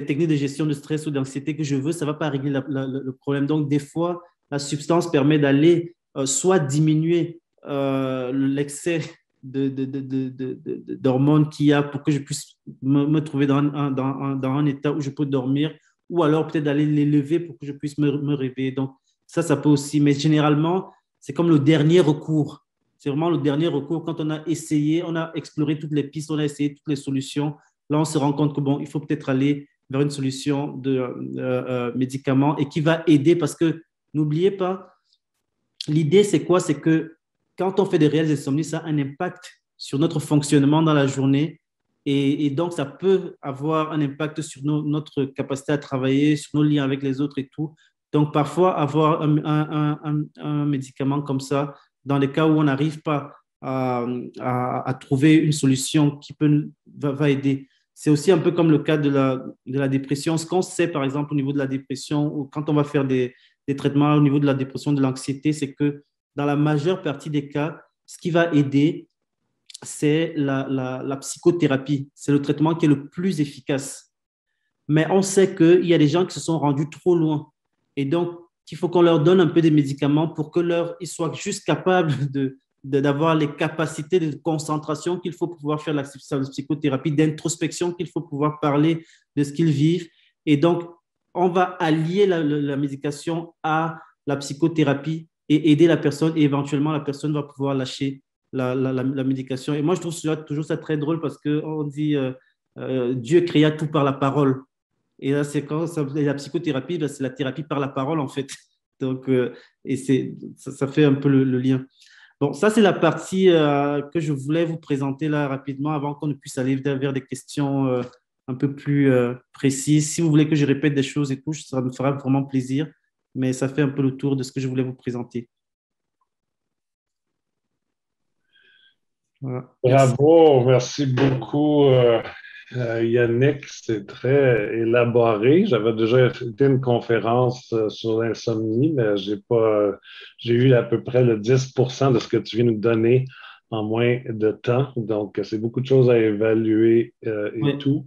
Speaker 1: techniques de gestion de stress ou d'anxiété que je veux, ça ne va pas régler le problème. Donc, des fois, la substance permet d'aller soit diminuer l'excès d'hormones qu'il y a pour que je puisse me trouver dans un état où je peux dormir, ou alors peut-être d'aller les lever pour que je puisse me réveiller. Donc, ça peut aussi. Mais généralement, c'est comme le dernier recours. C'est vraiment le dernier recours quand on a essayé, on a exploré toutes les pistes, on a essayé toutes les solutions. Là, on se rend compte que bon, il faut peut-être aller vers une solution de médicaments et qui va aider parce que n'oubliez pas, l'idée, c'est quoi? C'est que quand on fait des réelles insomnies, ça a un impact sur notre fonctionnement dans la journée et donc ça peut avoir un impact sur notre capacité à travailler, sur nos liens avec les autres et tout. Donc parfois, avoir un médicament comme ça, dans les cas où on n'arrive pas à trouver une solution va aider. C'est aussi un peu comme le cas de la dépression. Ce qu'on sait, par exemple, au niveau de la dépression, ou quand on va faire des traitements au niveau de la dépression, de l'anxiété, c'est que dans la majeure partie des cas, ce qui va aider, c'est la psychothérapie. C'est le traitement qui est le plus efficace. Mais on sait qu'il y a des gens qui se sont rendus trop loin. Et donc, il faut qu'on leur donne un peu des médicaments pour qu'ils soient juste capables d'avoir les capacités de concentration qu'il faut pour pouvoir faire la psychothérapie, d'introspection qu'il faut pouvoir parler de ce qu'ils vivent. Et donc, on va allier la médication à la psychothérapie et aider la personne et éventuellement la personne va pouvoir lâcher la médication. Et moi, je trouve toujours ça très drôle parce qu'on dit Dieu créa tout par la parole. Et là, c'est quand la psychothérapie, c'est la thérapie par la parole en fait. Donc, et ça fait un peu le lien. Bon, ça, c'est la partie que je voulais vous présenter là rapidement avant qu'on ne puisse aller vers des questions un peu plus précises. Si vous voulez que je répète des choses et tout, ça me fera vraiment plaisir, mais ça fait un peu le tour de ce que je voulais vous présenter. Voilà. Merci.
Speaker 2: Bravo, merci beaucoup, Yannick. C'est très élaboré. J'avais déjà été à une conférence sur l'insomnie, mais j'ai eu à peu près le 10% de ce que tu viens de nous donner en moins de temps. Donc, c'est beaucoup de choses à évaluer et
Speaker 1: Oui.
Speaker 2: tout.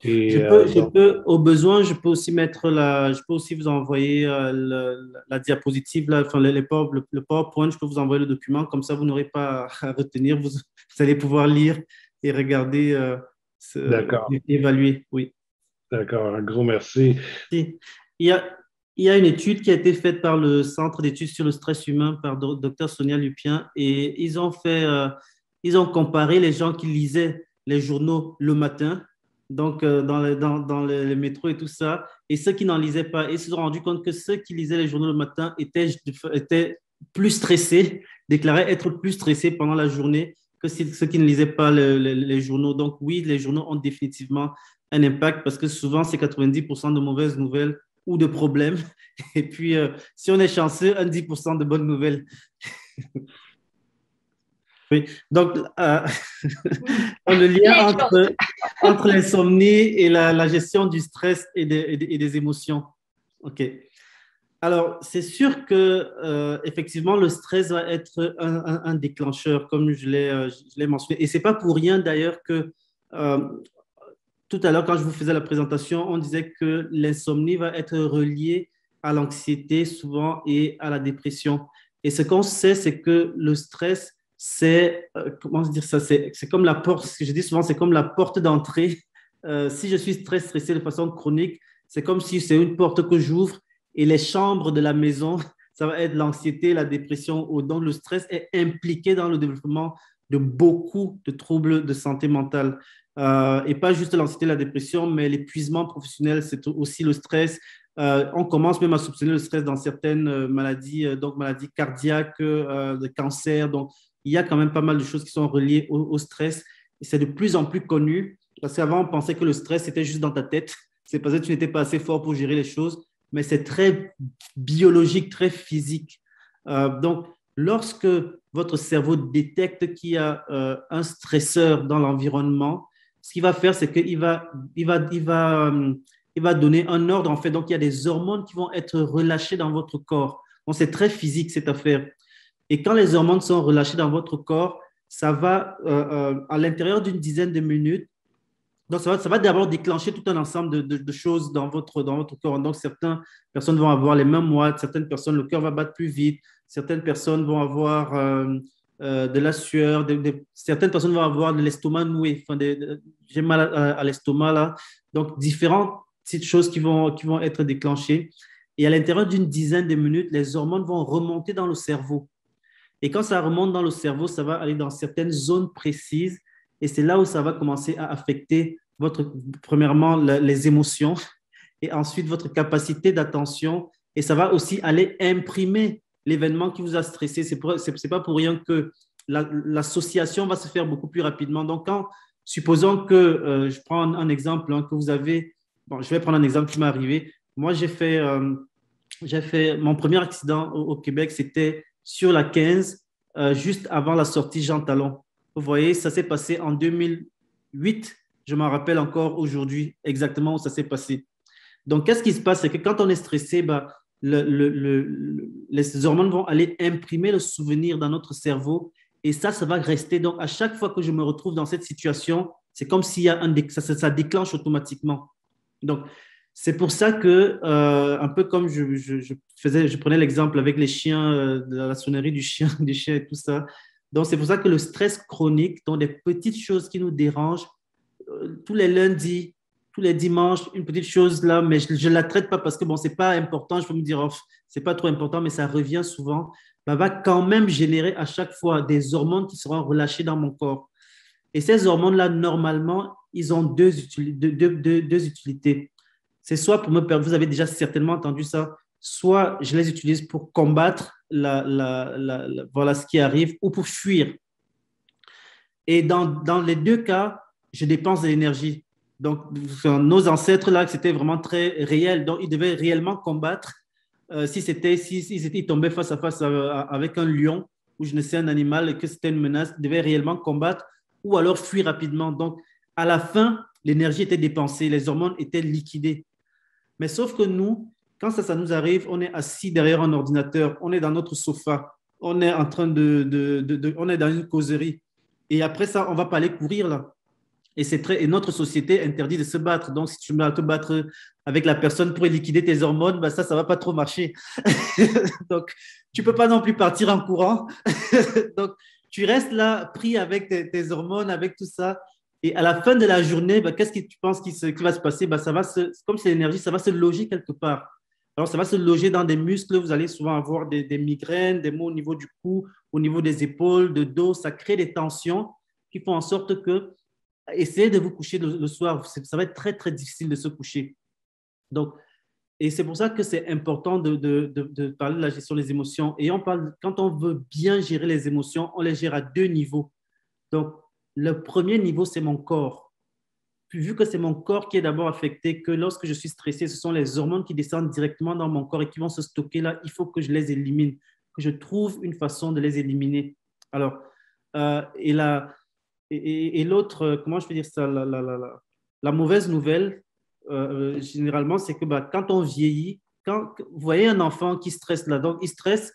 Speaker 2: Et donc,
Speaker 1: Au besoin, je peux aussi vous envoyer la diapositive, là, enfin, le PowerPoint, je peux vous envoyer le document, comme ça vous n'aurez pas à retenir, vous allez pouvoir lire et regarder,
Speaker 2: d'accord,
Speaker 1: évaluer, oui.
Speaker 2: d'accord. Un gros merci.
Speaker 1: Si. Il y a, il y a une étude qui a été faite par le Centre d'études sur le stress humain par Dr Sonia Lupien et ils ont comparé les gens qui lisaient les journaux le matin, donc dans les métros et tout ça, et ceux qui n'en lisaient pas. Et ils se sont rendus compte que ceux qui lisaient les journaux le matin étaient plus stressés, déclaraient être plus stressés pendant la journée que ceux qui ne lisaient pas les journaux. Donc oui, les journaux ont définitivement un impact parce que souvent, c'est 90% de mauvaises nouvelles ou de problèmes. Et puis, si on est chanceux, un 10% de bonnes nouvelles. Oui. Donc, le lien entre l'insomnie et la gestion du stress et des émotions. OK. Alors, c'est sûr que effectivement, le stress va être un déclencheur, comme je l'ai mentionné. Et c'est pas pour rien d'ailleurs que euh, tout à l'heure, quand je vous faisais la présentation, on disait que l'insomnie va être reliée à l'anxiété souvent et à la dépression. Et ce qu'on sait, c'est que le stress, comment dire ça, c'est comme la porte, ce que je dis souvent, c'est comme la porte d'entrée. Si je suis très stressé de façon chronique, c'est comme si c'est une porte que j'ouvre et les chambres de la maison, ça va être l'anxiété, la dépression. Donc, le stress est impliqué dans le développement de beaucoup de troubles de santé mentale. Et pas juste l'anxiété, la dépression, mais l'épuisement professionnel, c'est aussi le stress. On commence même à soupçonner le stress dans certaines maladies, donc maladies cardiaques, de cancer. Donc, il y a quand même pas mal de choses qui sont reliées au stress. Et c'est de plus en plus connu, parce qu'avant, on pensait que le stress, était juste dans ta tête. C'est parce que tu n'étais pas assez fort pour gérer les choses, mais c'est très biologique, très physique. Donc, lorsque votre cerveau détecte qu'il y a un stresseur dans l'environnement, ce qu'il va faire, c'est il va donner un ordre, en fait. Donc, il y a des hormones qui vont être relâchées dans votre corps. Donc, c'est très physique, cette affaire. Et quand les hormones sont relâchées dans votre corps, ça va, à l'intérieur d'une dizaine de minutes, donc ça va d'abord déclencher tout un ensemble de choses dans votre corps. Donc, certaines personnes vont avoir les mêmes moites, certaines personnes, le cœur va battre plus vite, certaines personnes vont avoir de la sueur, certaines personnes vont avoir de l'estomac noué. Enfin, j'ai mal à l'estomac là. Donc, différentes petites choses qui vont être déclenchées. Et à l'intérieur d'une dizaine de minutes, les hormones vont remonter dans le cerveau. Et quand ça remonte dans le cerveau, ça va aller dans certaines zones précises. Et c'est là où ça va commencer à affecter premièrement, les émotions et ensuite votre capacité d'attention. Et ça va aussi aller imprimer l'événement qui vous a stressé. C'est pas pour rien que l'association va se faire beaucoup plus rapidement. Donc, supposons que, je prends un exemple, hein, que vous avez, bon, je vais prendre un exemple qui m'est arrivé. Moi, j'ai fait mon premier accident au Québec, c'était sur la 15, juste avant la sortie Jean Talon. Vous voyez, ça s'est passé en 2008. Je m'en rappelle encore aujourd'hui exactement où ça s'est passé. Donc, qu'est-ce qui se passe? C'est que quand on est stressé, bah, les hormones vont aller imprimer le souvenir dans notre cerveau et ça va rester. Donc, à chaque fois que je me retrouve dans cette situation, c'est comme s'il y a ça déclenche automatiquement. Donc, c'est pour ça que, un peu comme je prenais l'exemple avec les chiens, de la sonnerie du chien, du chien et tout ça. Donc, c'est pour ça que le stress chronique, dans des petites choses qui nous dérangent, tous les lundis, tous les dimanches, une petite chose là, mais je ne la traite pas parce que bon, c'est pas important. Je peux me dire, oh, c'est pas trop important, mais ça revient souvent. Bah, va quand même générer à chaque fois des hormones qui seront relâchées dans mon corps. Et ces hormones-là, normalement, ils ont deux utilités. C'est soit pour me permettre, vous avez déjà certainement entendu ça, soit je les utilise pour combattre voilà ce qui arrive ou pour fuir. Et dans les deux cas, je dépense de l'énergie. Donc, nos ancêtres, là, c'était vraiment très réel. Donc, ils devaient réellement combattre. Si ils tombaient face à face avec un lion ou je ne sais, un animal et que c'était une menace, ils devaient réellement combattre ou alors fuir rapidement. Donc, à la fin, l'énergie était dépensée, les hormones étaient liquidées. Mais sauf que nous, quand ça nous arrive, on est assis derrière un ordinateur, on est dans notre sofa, on est en train on est dans une causerie. Et après ça, on va pas aller courir là. Et notre société interdit de se battre. Donc, si tu vas te battre avec la personne pour liquider tes hormones, ben ça va pas trop marcher. Donc, tu peux pas non plus partir en courant. Donc, tu restes là, pris avec tes hormones, avec tout ça. Et à la fin de la journée, ben, qu'est-ce que tu penses qui va se passer? Ben, comme c'est l'énergie, ça va se loger quelque part. Alors, ça va se loger dans des muscles. Vous allez souvent avoir des migraines, des maux au niveau du cou, au niveau des épaules, de dos. Ça crée des tensions qui font en sorte que essayez de vous coucher le soir. Ça va être très, très difficile de se coucher. Donc, et c'est pour ça que c'est important de parler de la gestion des émotions. Et quand on veut bien gérer les émotions, on les gère à deux niveaux. Donc, le premier niveau, c'est mon corps. Puis, vu que c'est mon corps qui est d'abord affecté, que lorsque je suis stressé, ce sont les hormones qui descendent directement dans mon corps et qui vont se stocker là, il faut que je les élimine, que je trouve une façon de les éliminer. Alors, et l'autre, comment je peux dire ça, la mauvaise nouvelle, généralement, c'est que quand on vieillit, quand vous voyez un enfant qui stresse là, donc il stresse,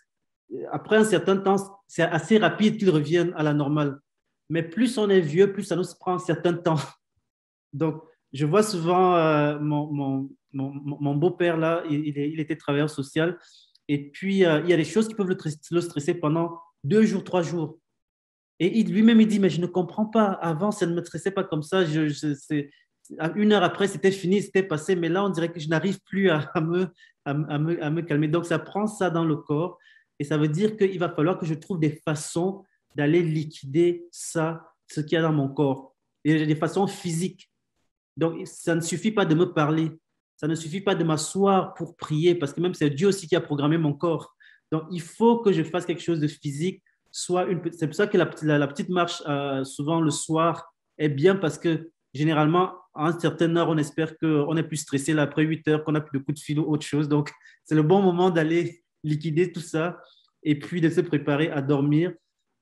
Speaker 1: après un certain temps, c'est assez rapide qu'il revienne à la normale. Mais plus on est vieux, plus ça nous prend un certain temps. Donc, je vois souvent mon beau-père là, il était travailleur social, et puis il y a des choses qui peuvent le stresser pendant 2 jours, 3 jours. Et lui-même, il dit, mais je ne comprends pas. Avant, ça ne me stressait pas comme ça. 1 heure après, c'était fini, c'était passé. Mais là, on dirait que je n'arrive plus à me calmer. Donc, ça prend ça dans le corps. Et ça veut dire qu'il va falloir que je trouve des façons d'aller liquider ça, ce qu'il y a dans mon corps. Et des façons physiques. Donc, ça ne suffit pas de me parler. Ça ne suffit pas de m'asseoir pour prier, parce que même c'est Dieu aussi qui a programmé mon corps. Donc, il faut que je fasse quelque chose de physique. C'est pour ça que la petite marche, souvent le soir, est bien, parce que généralement, à une certaine heure, on espère qu'on est plus stressé là, après 8 heures, qu'on n'a plus de coups de fil ou autre chose. Donc, c'est le bon moment d'aller liquider tout ça et puis de se préparer à dormir.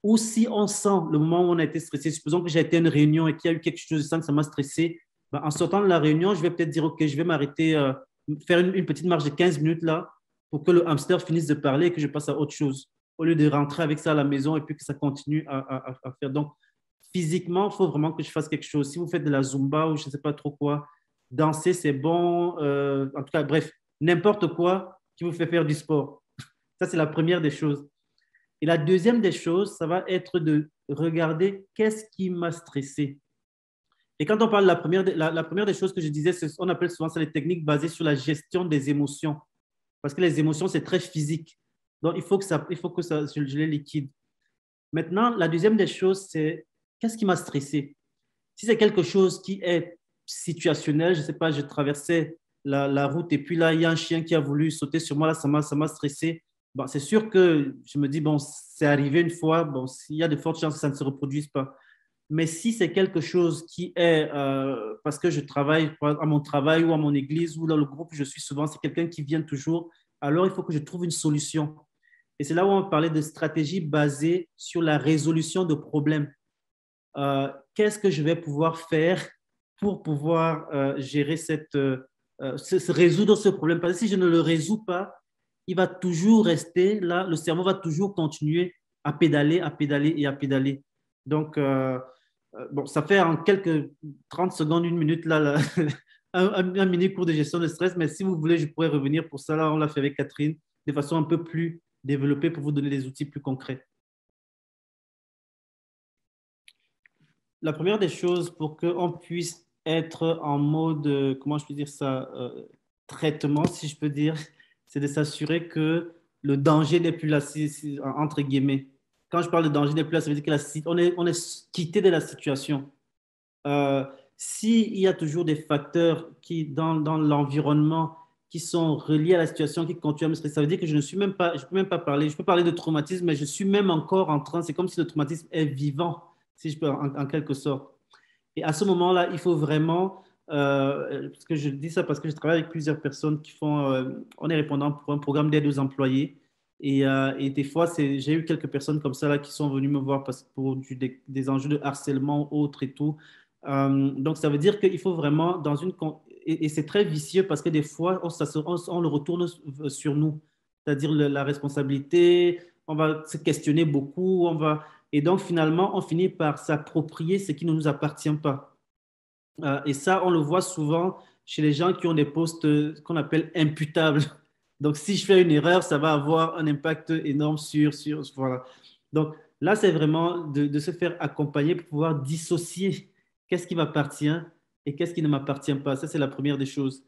Speaker 1: Ou si on sent le moment où on a été stressé, supposons que j'ai été à une réunion et qu'il y a eu quelque chose de ça, que ça m'a stressé, ben, en sortant de la réunion, je vais peut-être dire, OK, je vais m'arrêter, faire une petite marche de 15 minutes là, pour que le hamster finisse de parler et que je passe à autre chose, au lieu de rentrer avec ça à la maison et puis que ça continue à faire. Donc, physiquement, il faut vraiment que je fasse quelque chose. Si vous faites de la Zumba ou je ne sais pas trop quoi, danser, c'est bon. En tout cas, bref, n'importe quoi qui vous fait faire du sport. Ça, c'est la première des choses. Et la deuxième des choses, ça va être de regarder qu'est-ce qui m'a stressé. Et quand on parle de la première des choses que je disais, on appelle souvent ça les techniques basées sur la gestion des émotions. Parce que les émotions, c'est très physique. Donc, il faut que je les liquide. Maintenant, la deuxième des choses, c'est qu'est-ce qui m'a stressé? Si c'est quelque chose qui est situationnel, je ne sais pas, je traversais la route et puis là, il y a un chien qui a voulu sauter sur moi, là, ça m'a stressé. Bon, c'est sûr que je me dis, bon, c'est arrivé une fois, bon, il y a de fortes chances que ça ne se reproduise pas. Mais si c'est quelque chose qui est parce que je travaille à mon travail ou à mon église ou dans le groupe où je suis souvent, c'est quelqu'un qui vient toujours, alors il faut que je trouve une solution. Et c'est là où on parlait de stratégie basée sur la résolution de problèmes. Qu'est-ce que je vais pouvoir faire pour pouvoir gérer résoudre ce problème? Parce que si je ne le résous pas, il va toujours rester là, le cerveau va toujours continuer à pédaler, à pédaler et à pédaler. Donc, bon, ça fait en quelques 30 secondes, 1 minute, là, un mini cours de gestion de stress, mais si vous voulez, je pourrais revenir pour ça. Là, on l'a fait avec Catherine de façon un peu plus développée pour vous donner des outils plus concrets. La première des choses pour qu'on puisse être en mode, comment je peux dire ça, traitement, si je peux dire, c'est de s'assurer que le danger n'est plus là, entre guillemets. Quand je parle de danger n'est plus là, ça veut dire qu'on est quitté de la situation. S'il y a toujours des facteurs dans l'environnement qui sont reliées à la situation, qui continuent à me stresser. Ça veut dire que je ne suis même pas, je peux même pas parler, je peux parler de traumatisme, mais je suis même encore en train, c'est comme si le traumatisme est vivant, si je peux, en quelque sorte. Et à ce moment-là, il faut vraiment, parce que je dis ça parce que je travaille avec plusieurs personnes qui font, on est répondant pour un programme d'aide aux employés. Et des fois, j'ai eu quelques personnes comme ça là, qui sont venues me voir pour des enjeux de harcèlement autres et tout. Donc, ça veut dire qu'il faut vraiment, et c'est très vicieux parce que des fois, on le retourne sur nous, c'est-à-dire la responsabilité, on va se questionner beaucoup, et donc finalement, on finit par s'approprier ce qui ne nous appartient pas. Et ça, on le voit souvent chez les gens qui ont des postes qu'on appelle imputables. Donc, si je fais une erreur, ça va avoir un impact énorme voilà. Donc, là, c'est vraiment de se faire accompagner pour pouvoir dissocier qu'est-ce qui m'appartient et qu'est-ce qui ne m'appartient pas. Ça, c'est la première des choses.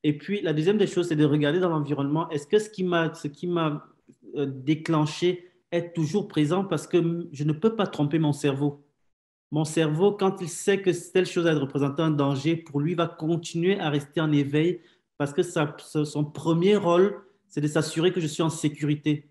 Speaker 1: Et puis, la deuxième des choses, c'est de regarder dans l'environnement, est-ce que ce qui m'a déclenché est toujours présent parce que je ne peux pas tromper mon cerveau. Mon cerveau, quand il sait que telle chose a représenté un danger, pour lui, va continuer à rester en éveil parce que son premier rôle, c'est de s'assurer que je suis en sécurité.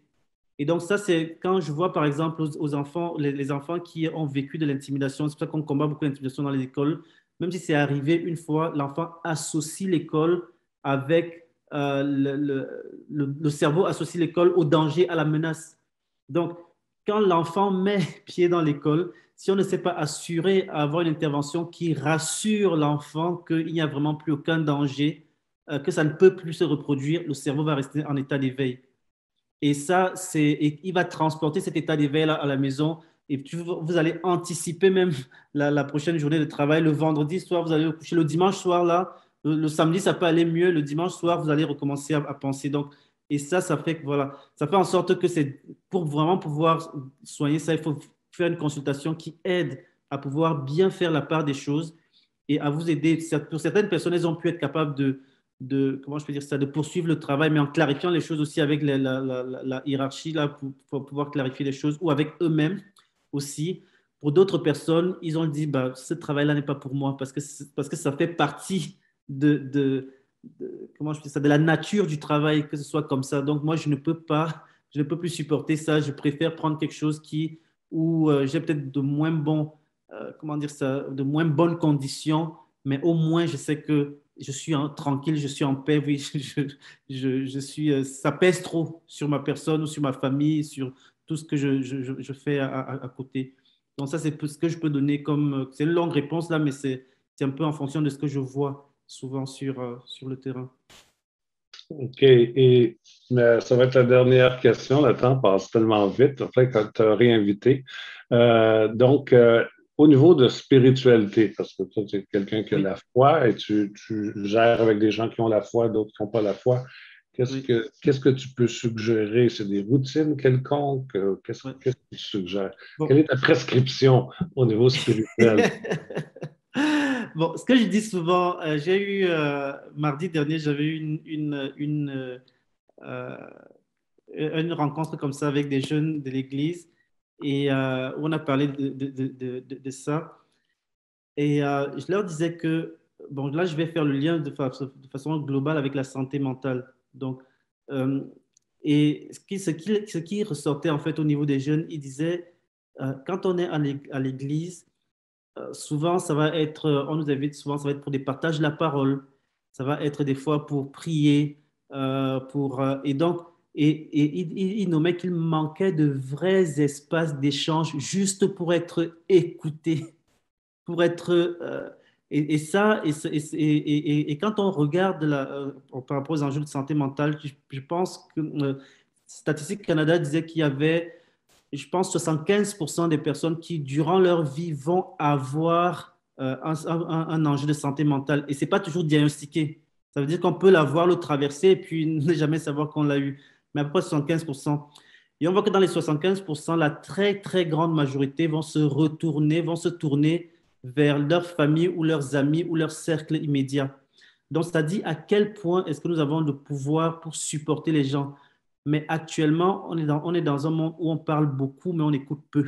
Speaker 1: Et donc ça, c'est quand je vois par exemple aux enfants, les enfants qui ont vécu de l'intimidation, c'est pour ça qu'on combat beaucoup l'intimidation dans les écoles, même si c'est arrivé une fois, l'enfant associe l'école avec, le cerveau associe l'école au danger, à la menace. Donc, quand l'enfant met pied dans l'école, si on ne s'est pas assuré à avoir une intervention qui rassure l'enfant qu'il n'y a vraiment plus aucun danger, que ça ne peut plus se reproduire, le cerveau va rester en état d'éveil. Et ça, et il va transporter cet état d'éveil à la maison. Et vous allez anticiper même la prochaine journée de travail. Le vendredi soir, vous allez vous coucher. Le dimanche soir, là, le samedi, ça peut aller mieux. Le dimanche soir, vous allez recommencer à penser. Donc, et ça fait que, voilà, ça fait en sorte que c'est pour vraiment pouvoir soigner ça, il faut faire une consultation qui aide à pouvoir bien faire la part des choses et à vous aider. Pour certaines personnes, elles ont pu être capables comment je peux dire ça, de poursuivre le travail, mais en clarifiant les choses aussi avec la hiérarchie, là, pour pouvoir clarifier les choses, ou avec eux-mêmes aussi. Pour d'autres personnes, ils ont dit, bah, ce travail-là n'est pas pour moi, parce que ça fait partie comment je peux dire ça, de la nature du travail, que ce soit comme ça. Donc, moi, je ne peux plus supporter ça. Je préfère prendre quelque chose où j'ai peut-être de moins comment dire ça, de moins bonnes conditions, mais au moins, je sais que je suis tranquille, je suis en paix, oui, je suis, ça pèse trop sur ma personne ou sur ma famille, sur tout ce que je fais à côté. Donc ça, c'est ce que je peux donner c'est une longue réponse là, mais c'est un peu en fonction de ce que je vois souvent sur le terrain.
Speaker 2: OK. Et ça va être la dernière question. Le temps passe tellement vite. Après, quand tu as réinvité. Donc, au niveau de spiritualité, parce que toi, tu es quelqu'un qui a
Speaker 1: Oui,
Speaker 2: la foi et tu gères avec des gens qui ont la foi, d'autres qui n'ont pas la foi.
Speaker 1: oui,
Speaker 2: Qu'est-ce que tu peux suggérer? C'est des routines quelconques?
Speaker 1: oui.
Speaker 2: Qu'est-ce que tu suggères? Quelle
Speaker 1: Bon.
Speaker 2: est ta prescription au niveau spirituel?
Speaker 1: Bon, ce que je dis souvent, j'ai eu, mardi dernier, j'avais eu euh, une rencontre comme ça avec des jeunes de l'église et où on a parlé de ça. Et je leur disais que, bon, là, je vais faire le lien de façon globale avec la santé mentale. Donc, euh, et ce qui ressortait en fait au niveau des jeunes, ils disaient, quand on est à l'église, souvent, on nous invite souvent, ça va être pour des partages de la parole, ça va être des fois pour prier, et donc, il nommait qu'il manquait de vrais espaces d'échange juste pour être écouté, pour être, et ça, et quand on regarde par rapport aux enjeux de santé mentale, je pense que Statistique Canada disait qu'il y avait, je pense, 75% des personnes qui, durant leur vie, vont avoir un enjeu de santé mentale. Et ce n'est pas toujours diagnostiqué. Ça veut dire qu'on peut l'avoir, le traverser, et puis ne jamais savoir qu'on l'a eu. Mais à peu près 75%. Et on voit que dans les 75%, la très, très grande majorité vont se tourner vers leur famille ou leurs amis ou leur cercle immédiat. Donc, ça dit à quel point est-ce que nous avons le pouvoir pour supporter les gens. Mais actuellement, on est dans un monde où on parle beaucoup, mais on écoute peu.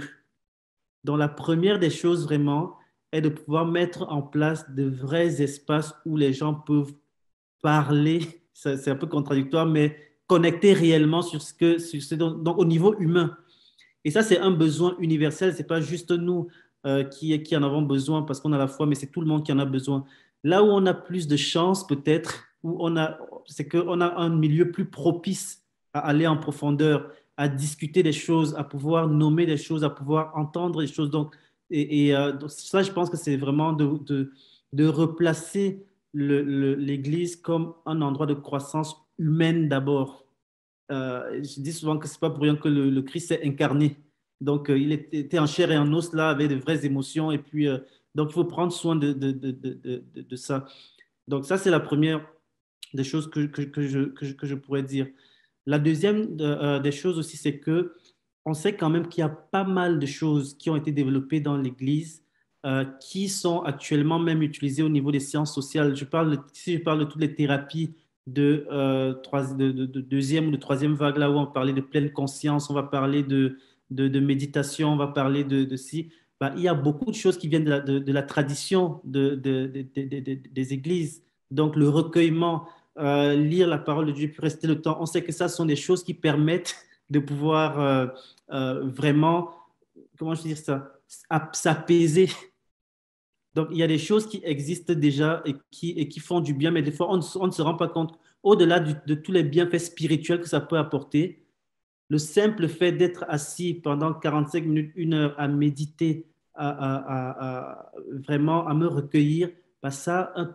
Speaker 1: Donc, la première des choses vraiment est de pouvoir mettre en place de vrais espaces où les gens peuvent parler c'est un peu contradictoire, mais connecter réellement sur ce donc, au niveau humain. Et ça, c'est un besoin universel. C'est pas juste nous qui en avons besoin parce qu'on a la foi, mais c'est tout le monde qui en a besoin. Là où on a plus de chance, peut-être, c'est qu'on a un milieu plus propice à aller en profondeur, à discuter des choses, à pouvoir nommer des choses, à pouvoir entendre des choses. Donc ça, je pense que c'est vraiment de replacer l'Église comme un endroit de croissance humaine d'abord. Je dis souvent que c'est pas pour rien que le Christ s'est incarné. Donc, il était en chair et en os, là, avec de vraies émotions. Et puis, donc, il faut prendre soin de ça. Donc, ça, c'est la première des choses que je pourrais dire. La deuxième des choses aussi, c'est que on sait quand même qu'il y a pas mal de choses qui ont été développées dans l'Église qui sont actuellement même utilisées au niveau des sciences sociales. Si je parle de toutes les thérapies de deuxième ou de troisième vague, là où on parlait de pleine conscience, on va parler de méditation, on va parler de si. Bah, il y a beaucoup de choses qui viennent de la tradition des églises. Donc, le recueillement, lire la parole de Dieu, puis rester le temps, on sait que ça sont des choses qui permettent de pouvoir vraiment, comment je veux dire ça, s'apaiser. Donc, il y a des choses qui existent déjà et qui font du bien, mais des fois, on ne se rend pas compte. Au-delà de tous les bienfaits spirituels que ça peut apporter, le simple fait d'être assis pendant 45 minutes, 1 heure à méditer, vraiment à me recueillir, bah, ça a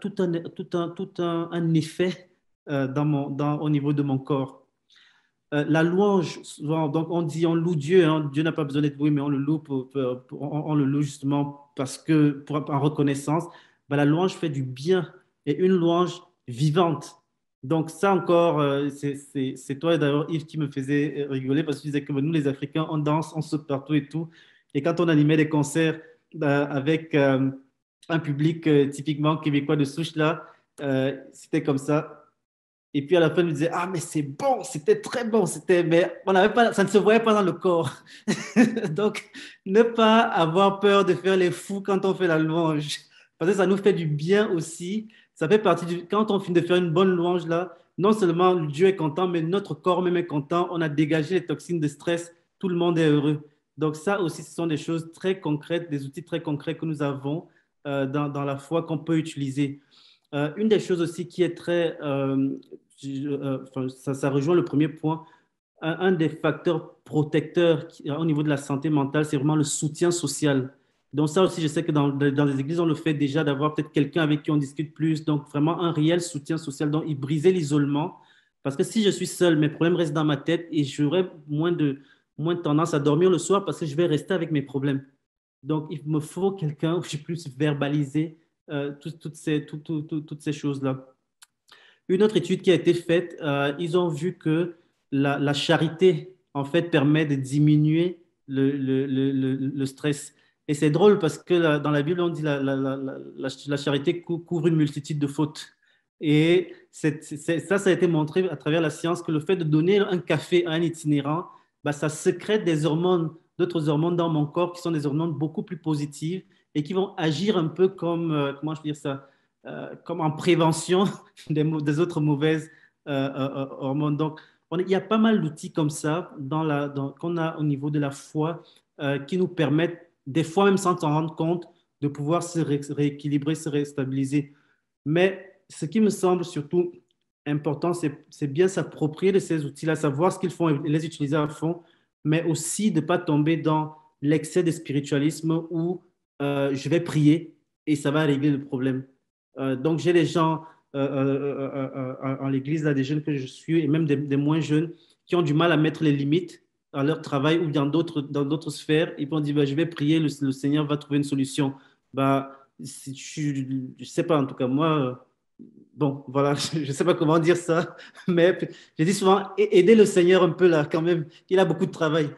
Speaker 1: un effet au niveau de mon corps. La louange, souvent, donc on dit on loue Dieu, hein. Dieu n'a pas besoin d'être loué, mais on le loue, on le loue justement parce que, en reconnaissance, bah, la louange fait du bien et une louange vivante. Donc ça encore, c'est toi d'ailleurs Yves qui me faisait rigoler parce que tu disais que bah, nous les Africains, on danse, on saute partout et tout. Et quand on animait des concerts bah, avec un public typiquement québécois de souche là, c'était comme ça. Et puis à la fin, il me disait, ah, mais c'est bon, c'était très bon, mais on n'avait pas, ça ne se voyait pas dans le corps. Donc, ne pas avoir peur de faire les fous quand on fait la louange, parce que ça nous fait du bien aussi. Ça fait partie quand on finit de faire une bonne louange là, non seulement Dieu est content, mais notre corps même est content. On a dégagé les toxines de stress, tout le monde est heureux. Donc ça aussi, ce sont des choses très concrètes, des outils très concrets que nous avons dans la foi qu'on peut utiliser. Une des choses aussi qui est très, enfin, ça rejoint le premier point, un des facteurs protecteurs au niveau de la santé mentale, c'est vraiment le soutien social. Donc ça aussi, je sais que dans les églises, on le fait déjà d'avoir peut-être quelqu'un avec qui on discute plus, donc vraiment un réel soutien social, donc il brisait l'isolement, parce que si je suis seul, mes problèmes restent dans ma tête et j'aurai moins de tendance à dormir le soir parce que je vais rester avec mes problèmes. Donc, il me faut quelqu'un où je puisse verbaliser toutes ces choses-là. Une autre étude qui a été faite, ils ont vu que la charité, en fait, permet de diminuer le stress. Et c'est drôle parce que dans la Bible, on dit la charité couvre une multitude de fautes. Et ça a été montré à travers la science que le fait de donner un café à un itinérant, bah, ça sécrète des hormones, d'autres hormones dans mon corps qui sont des hormones beaucoup plus positives et qui vont agir un peu comme, comment je veux dire ça, comme en prévention des autres mauvaises hormones. Donc, il y a pas mal d'outils comme ça qu'on a au niveau de la foi qui nous permettent, des fois même sans s'en rendre compte, de pouvoir se rééquilibrer, se réstabiliser. Mais ce qui me semble surtout important, c'est bien s'approprier de ces outils-là, savoir ce qu'ils font et les utiliser à fond, mais aussi de ne pas tomber dans l'excès de spiritualisme où je vais prier et ça va régler le problème. Donc, j'ai des gens en l'église, là, des jeunes que je suis, et même des moins jeunes, qui ont du mal à mettre les limites à leur travail ou dans d'autres sphères. Ils vont dire, bah, je vais prier, le Seigneur va trouver une solution. Bah, je ne sais pas, en tout cas, moi, bon, voilà, je ne sais pas comment dire ça, mais je dis souvent, aider le Seigneur un peu là, quand même, il a beaucoup de travail.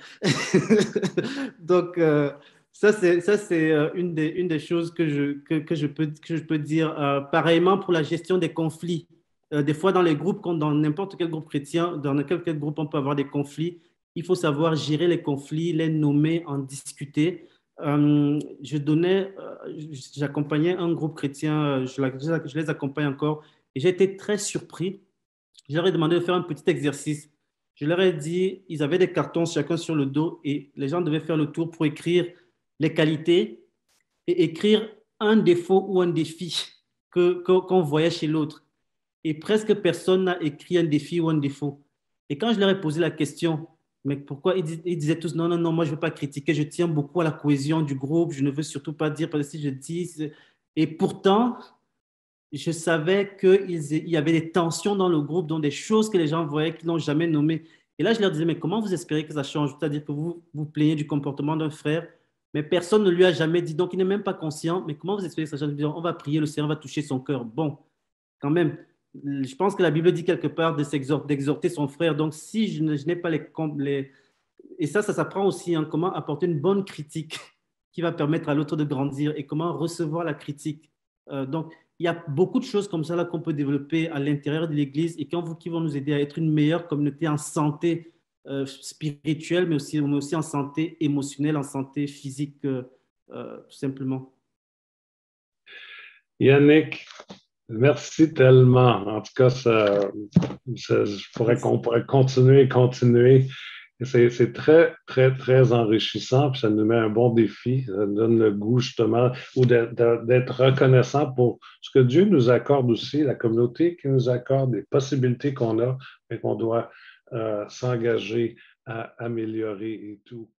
Speaker 1: Donc, ça, c'est une des choses que je peux dire. Pareillement pour la gestion des conflits. Des fois, dans les groupes, dans n'importe quel groupe chrétien, dans n'importe quel groupe, on peut avoir des conflits. Il faut savoir gérer les conflits, les nommer, en discuter. J'accompagnais un groupe chrétien, je les accompagne encore, et j'ai été très surpris Je leur ai demandé de faire un petit exercice. Je leur ai dit, ils avaient des cartons chacun sur le dos et les gens devaient faire le tour pour écrire les qualités et écrire un défaut ou un défi qu'on voyait chez l'autre. Et presque personne n'a écrit un défi ou un défaut. Et quand je leur ai posé la question, mais pourquoi ils disaient tous, non, non, non, moi je ne veux pas critiquer, je tiens beaucoup à la cohésion du groupe, je ne veux surtout pas dire, parce que si je dis... Et pourtant, je savais qu'il y avait des tensions dans le groupe, dans des choses que les gens voyaient qu'ils n'ont jamais nommées. Et là, je leur disais, mais comment vous espérez que ça change? C'est-à-dire que vous vous plaignez du comportement d'un frère, mais personne ne lui a jamais dit, donc il n'est même pas conscient. Mais comment vous espérez que ça change? On va prier, le Seigneur va toucher son cœur. Bon, quand même, je pense que la Bible dit quelque part d'exhorter son frère. Donc, si je n'ai pas les... Et ça s'apprend aussi, hein, comment apporter une bonne critique qui va permettre à l'autre de grandir et comment recevoir la critique. Donc, il y a beaucoup de choses comme ça là qu'on peut développer à l'intérieur de l'Église et qui vont nous aider à être une meilleure communauté en santé spirituelle, mais aussi en santé émotionnelle, en santé physique, tout simplement.
Speaker 2: Yannick, merci tellement. En tout cas, qu'on pourrait continuer et continuer. C'est très, très, très enrichissant, puis ça nous met un bon défi, ça nous donne le goût justement, ou d'être reconnaissant pour ce que Dieu nous accorde aussi, la communauté qui nous accorde, les possibilités qu'on a et qu'on doit s'engager à améliorer et tout.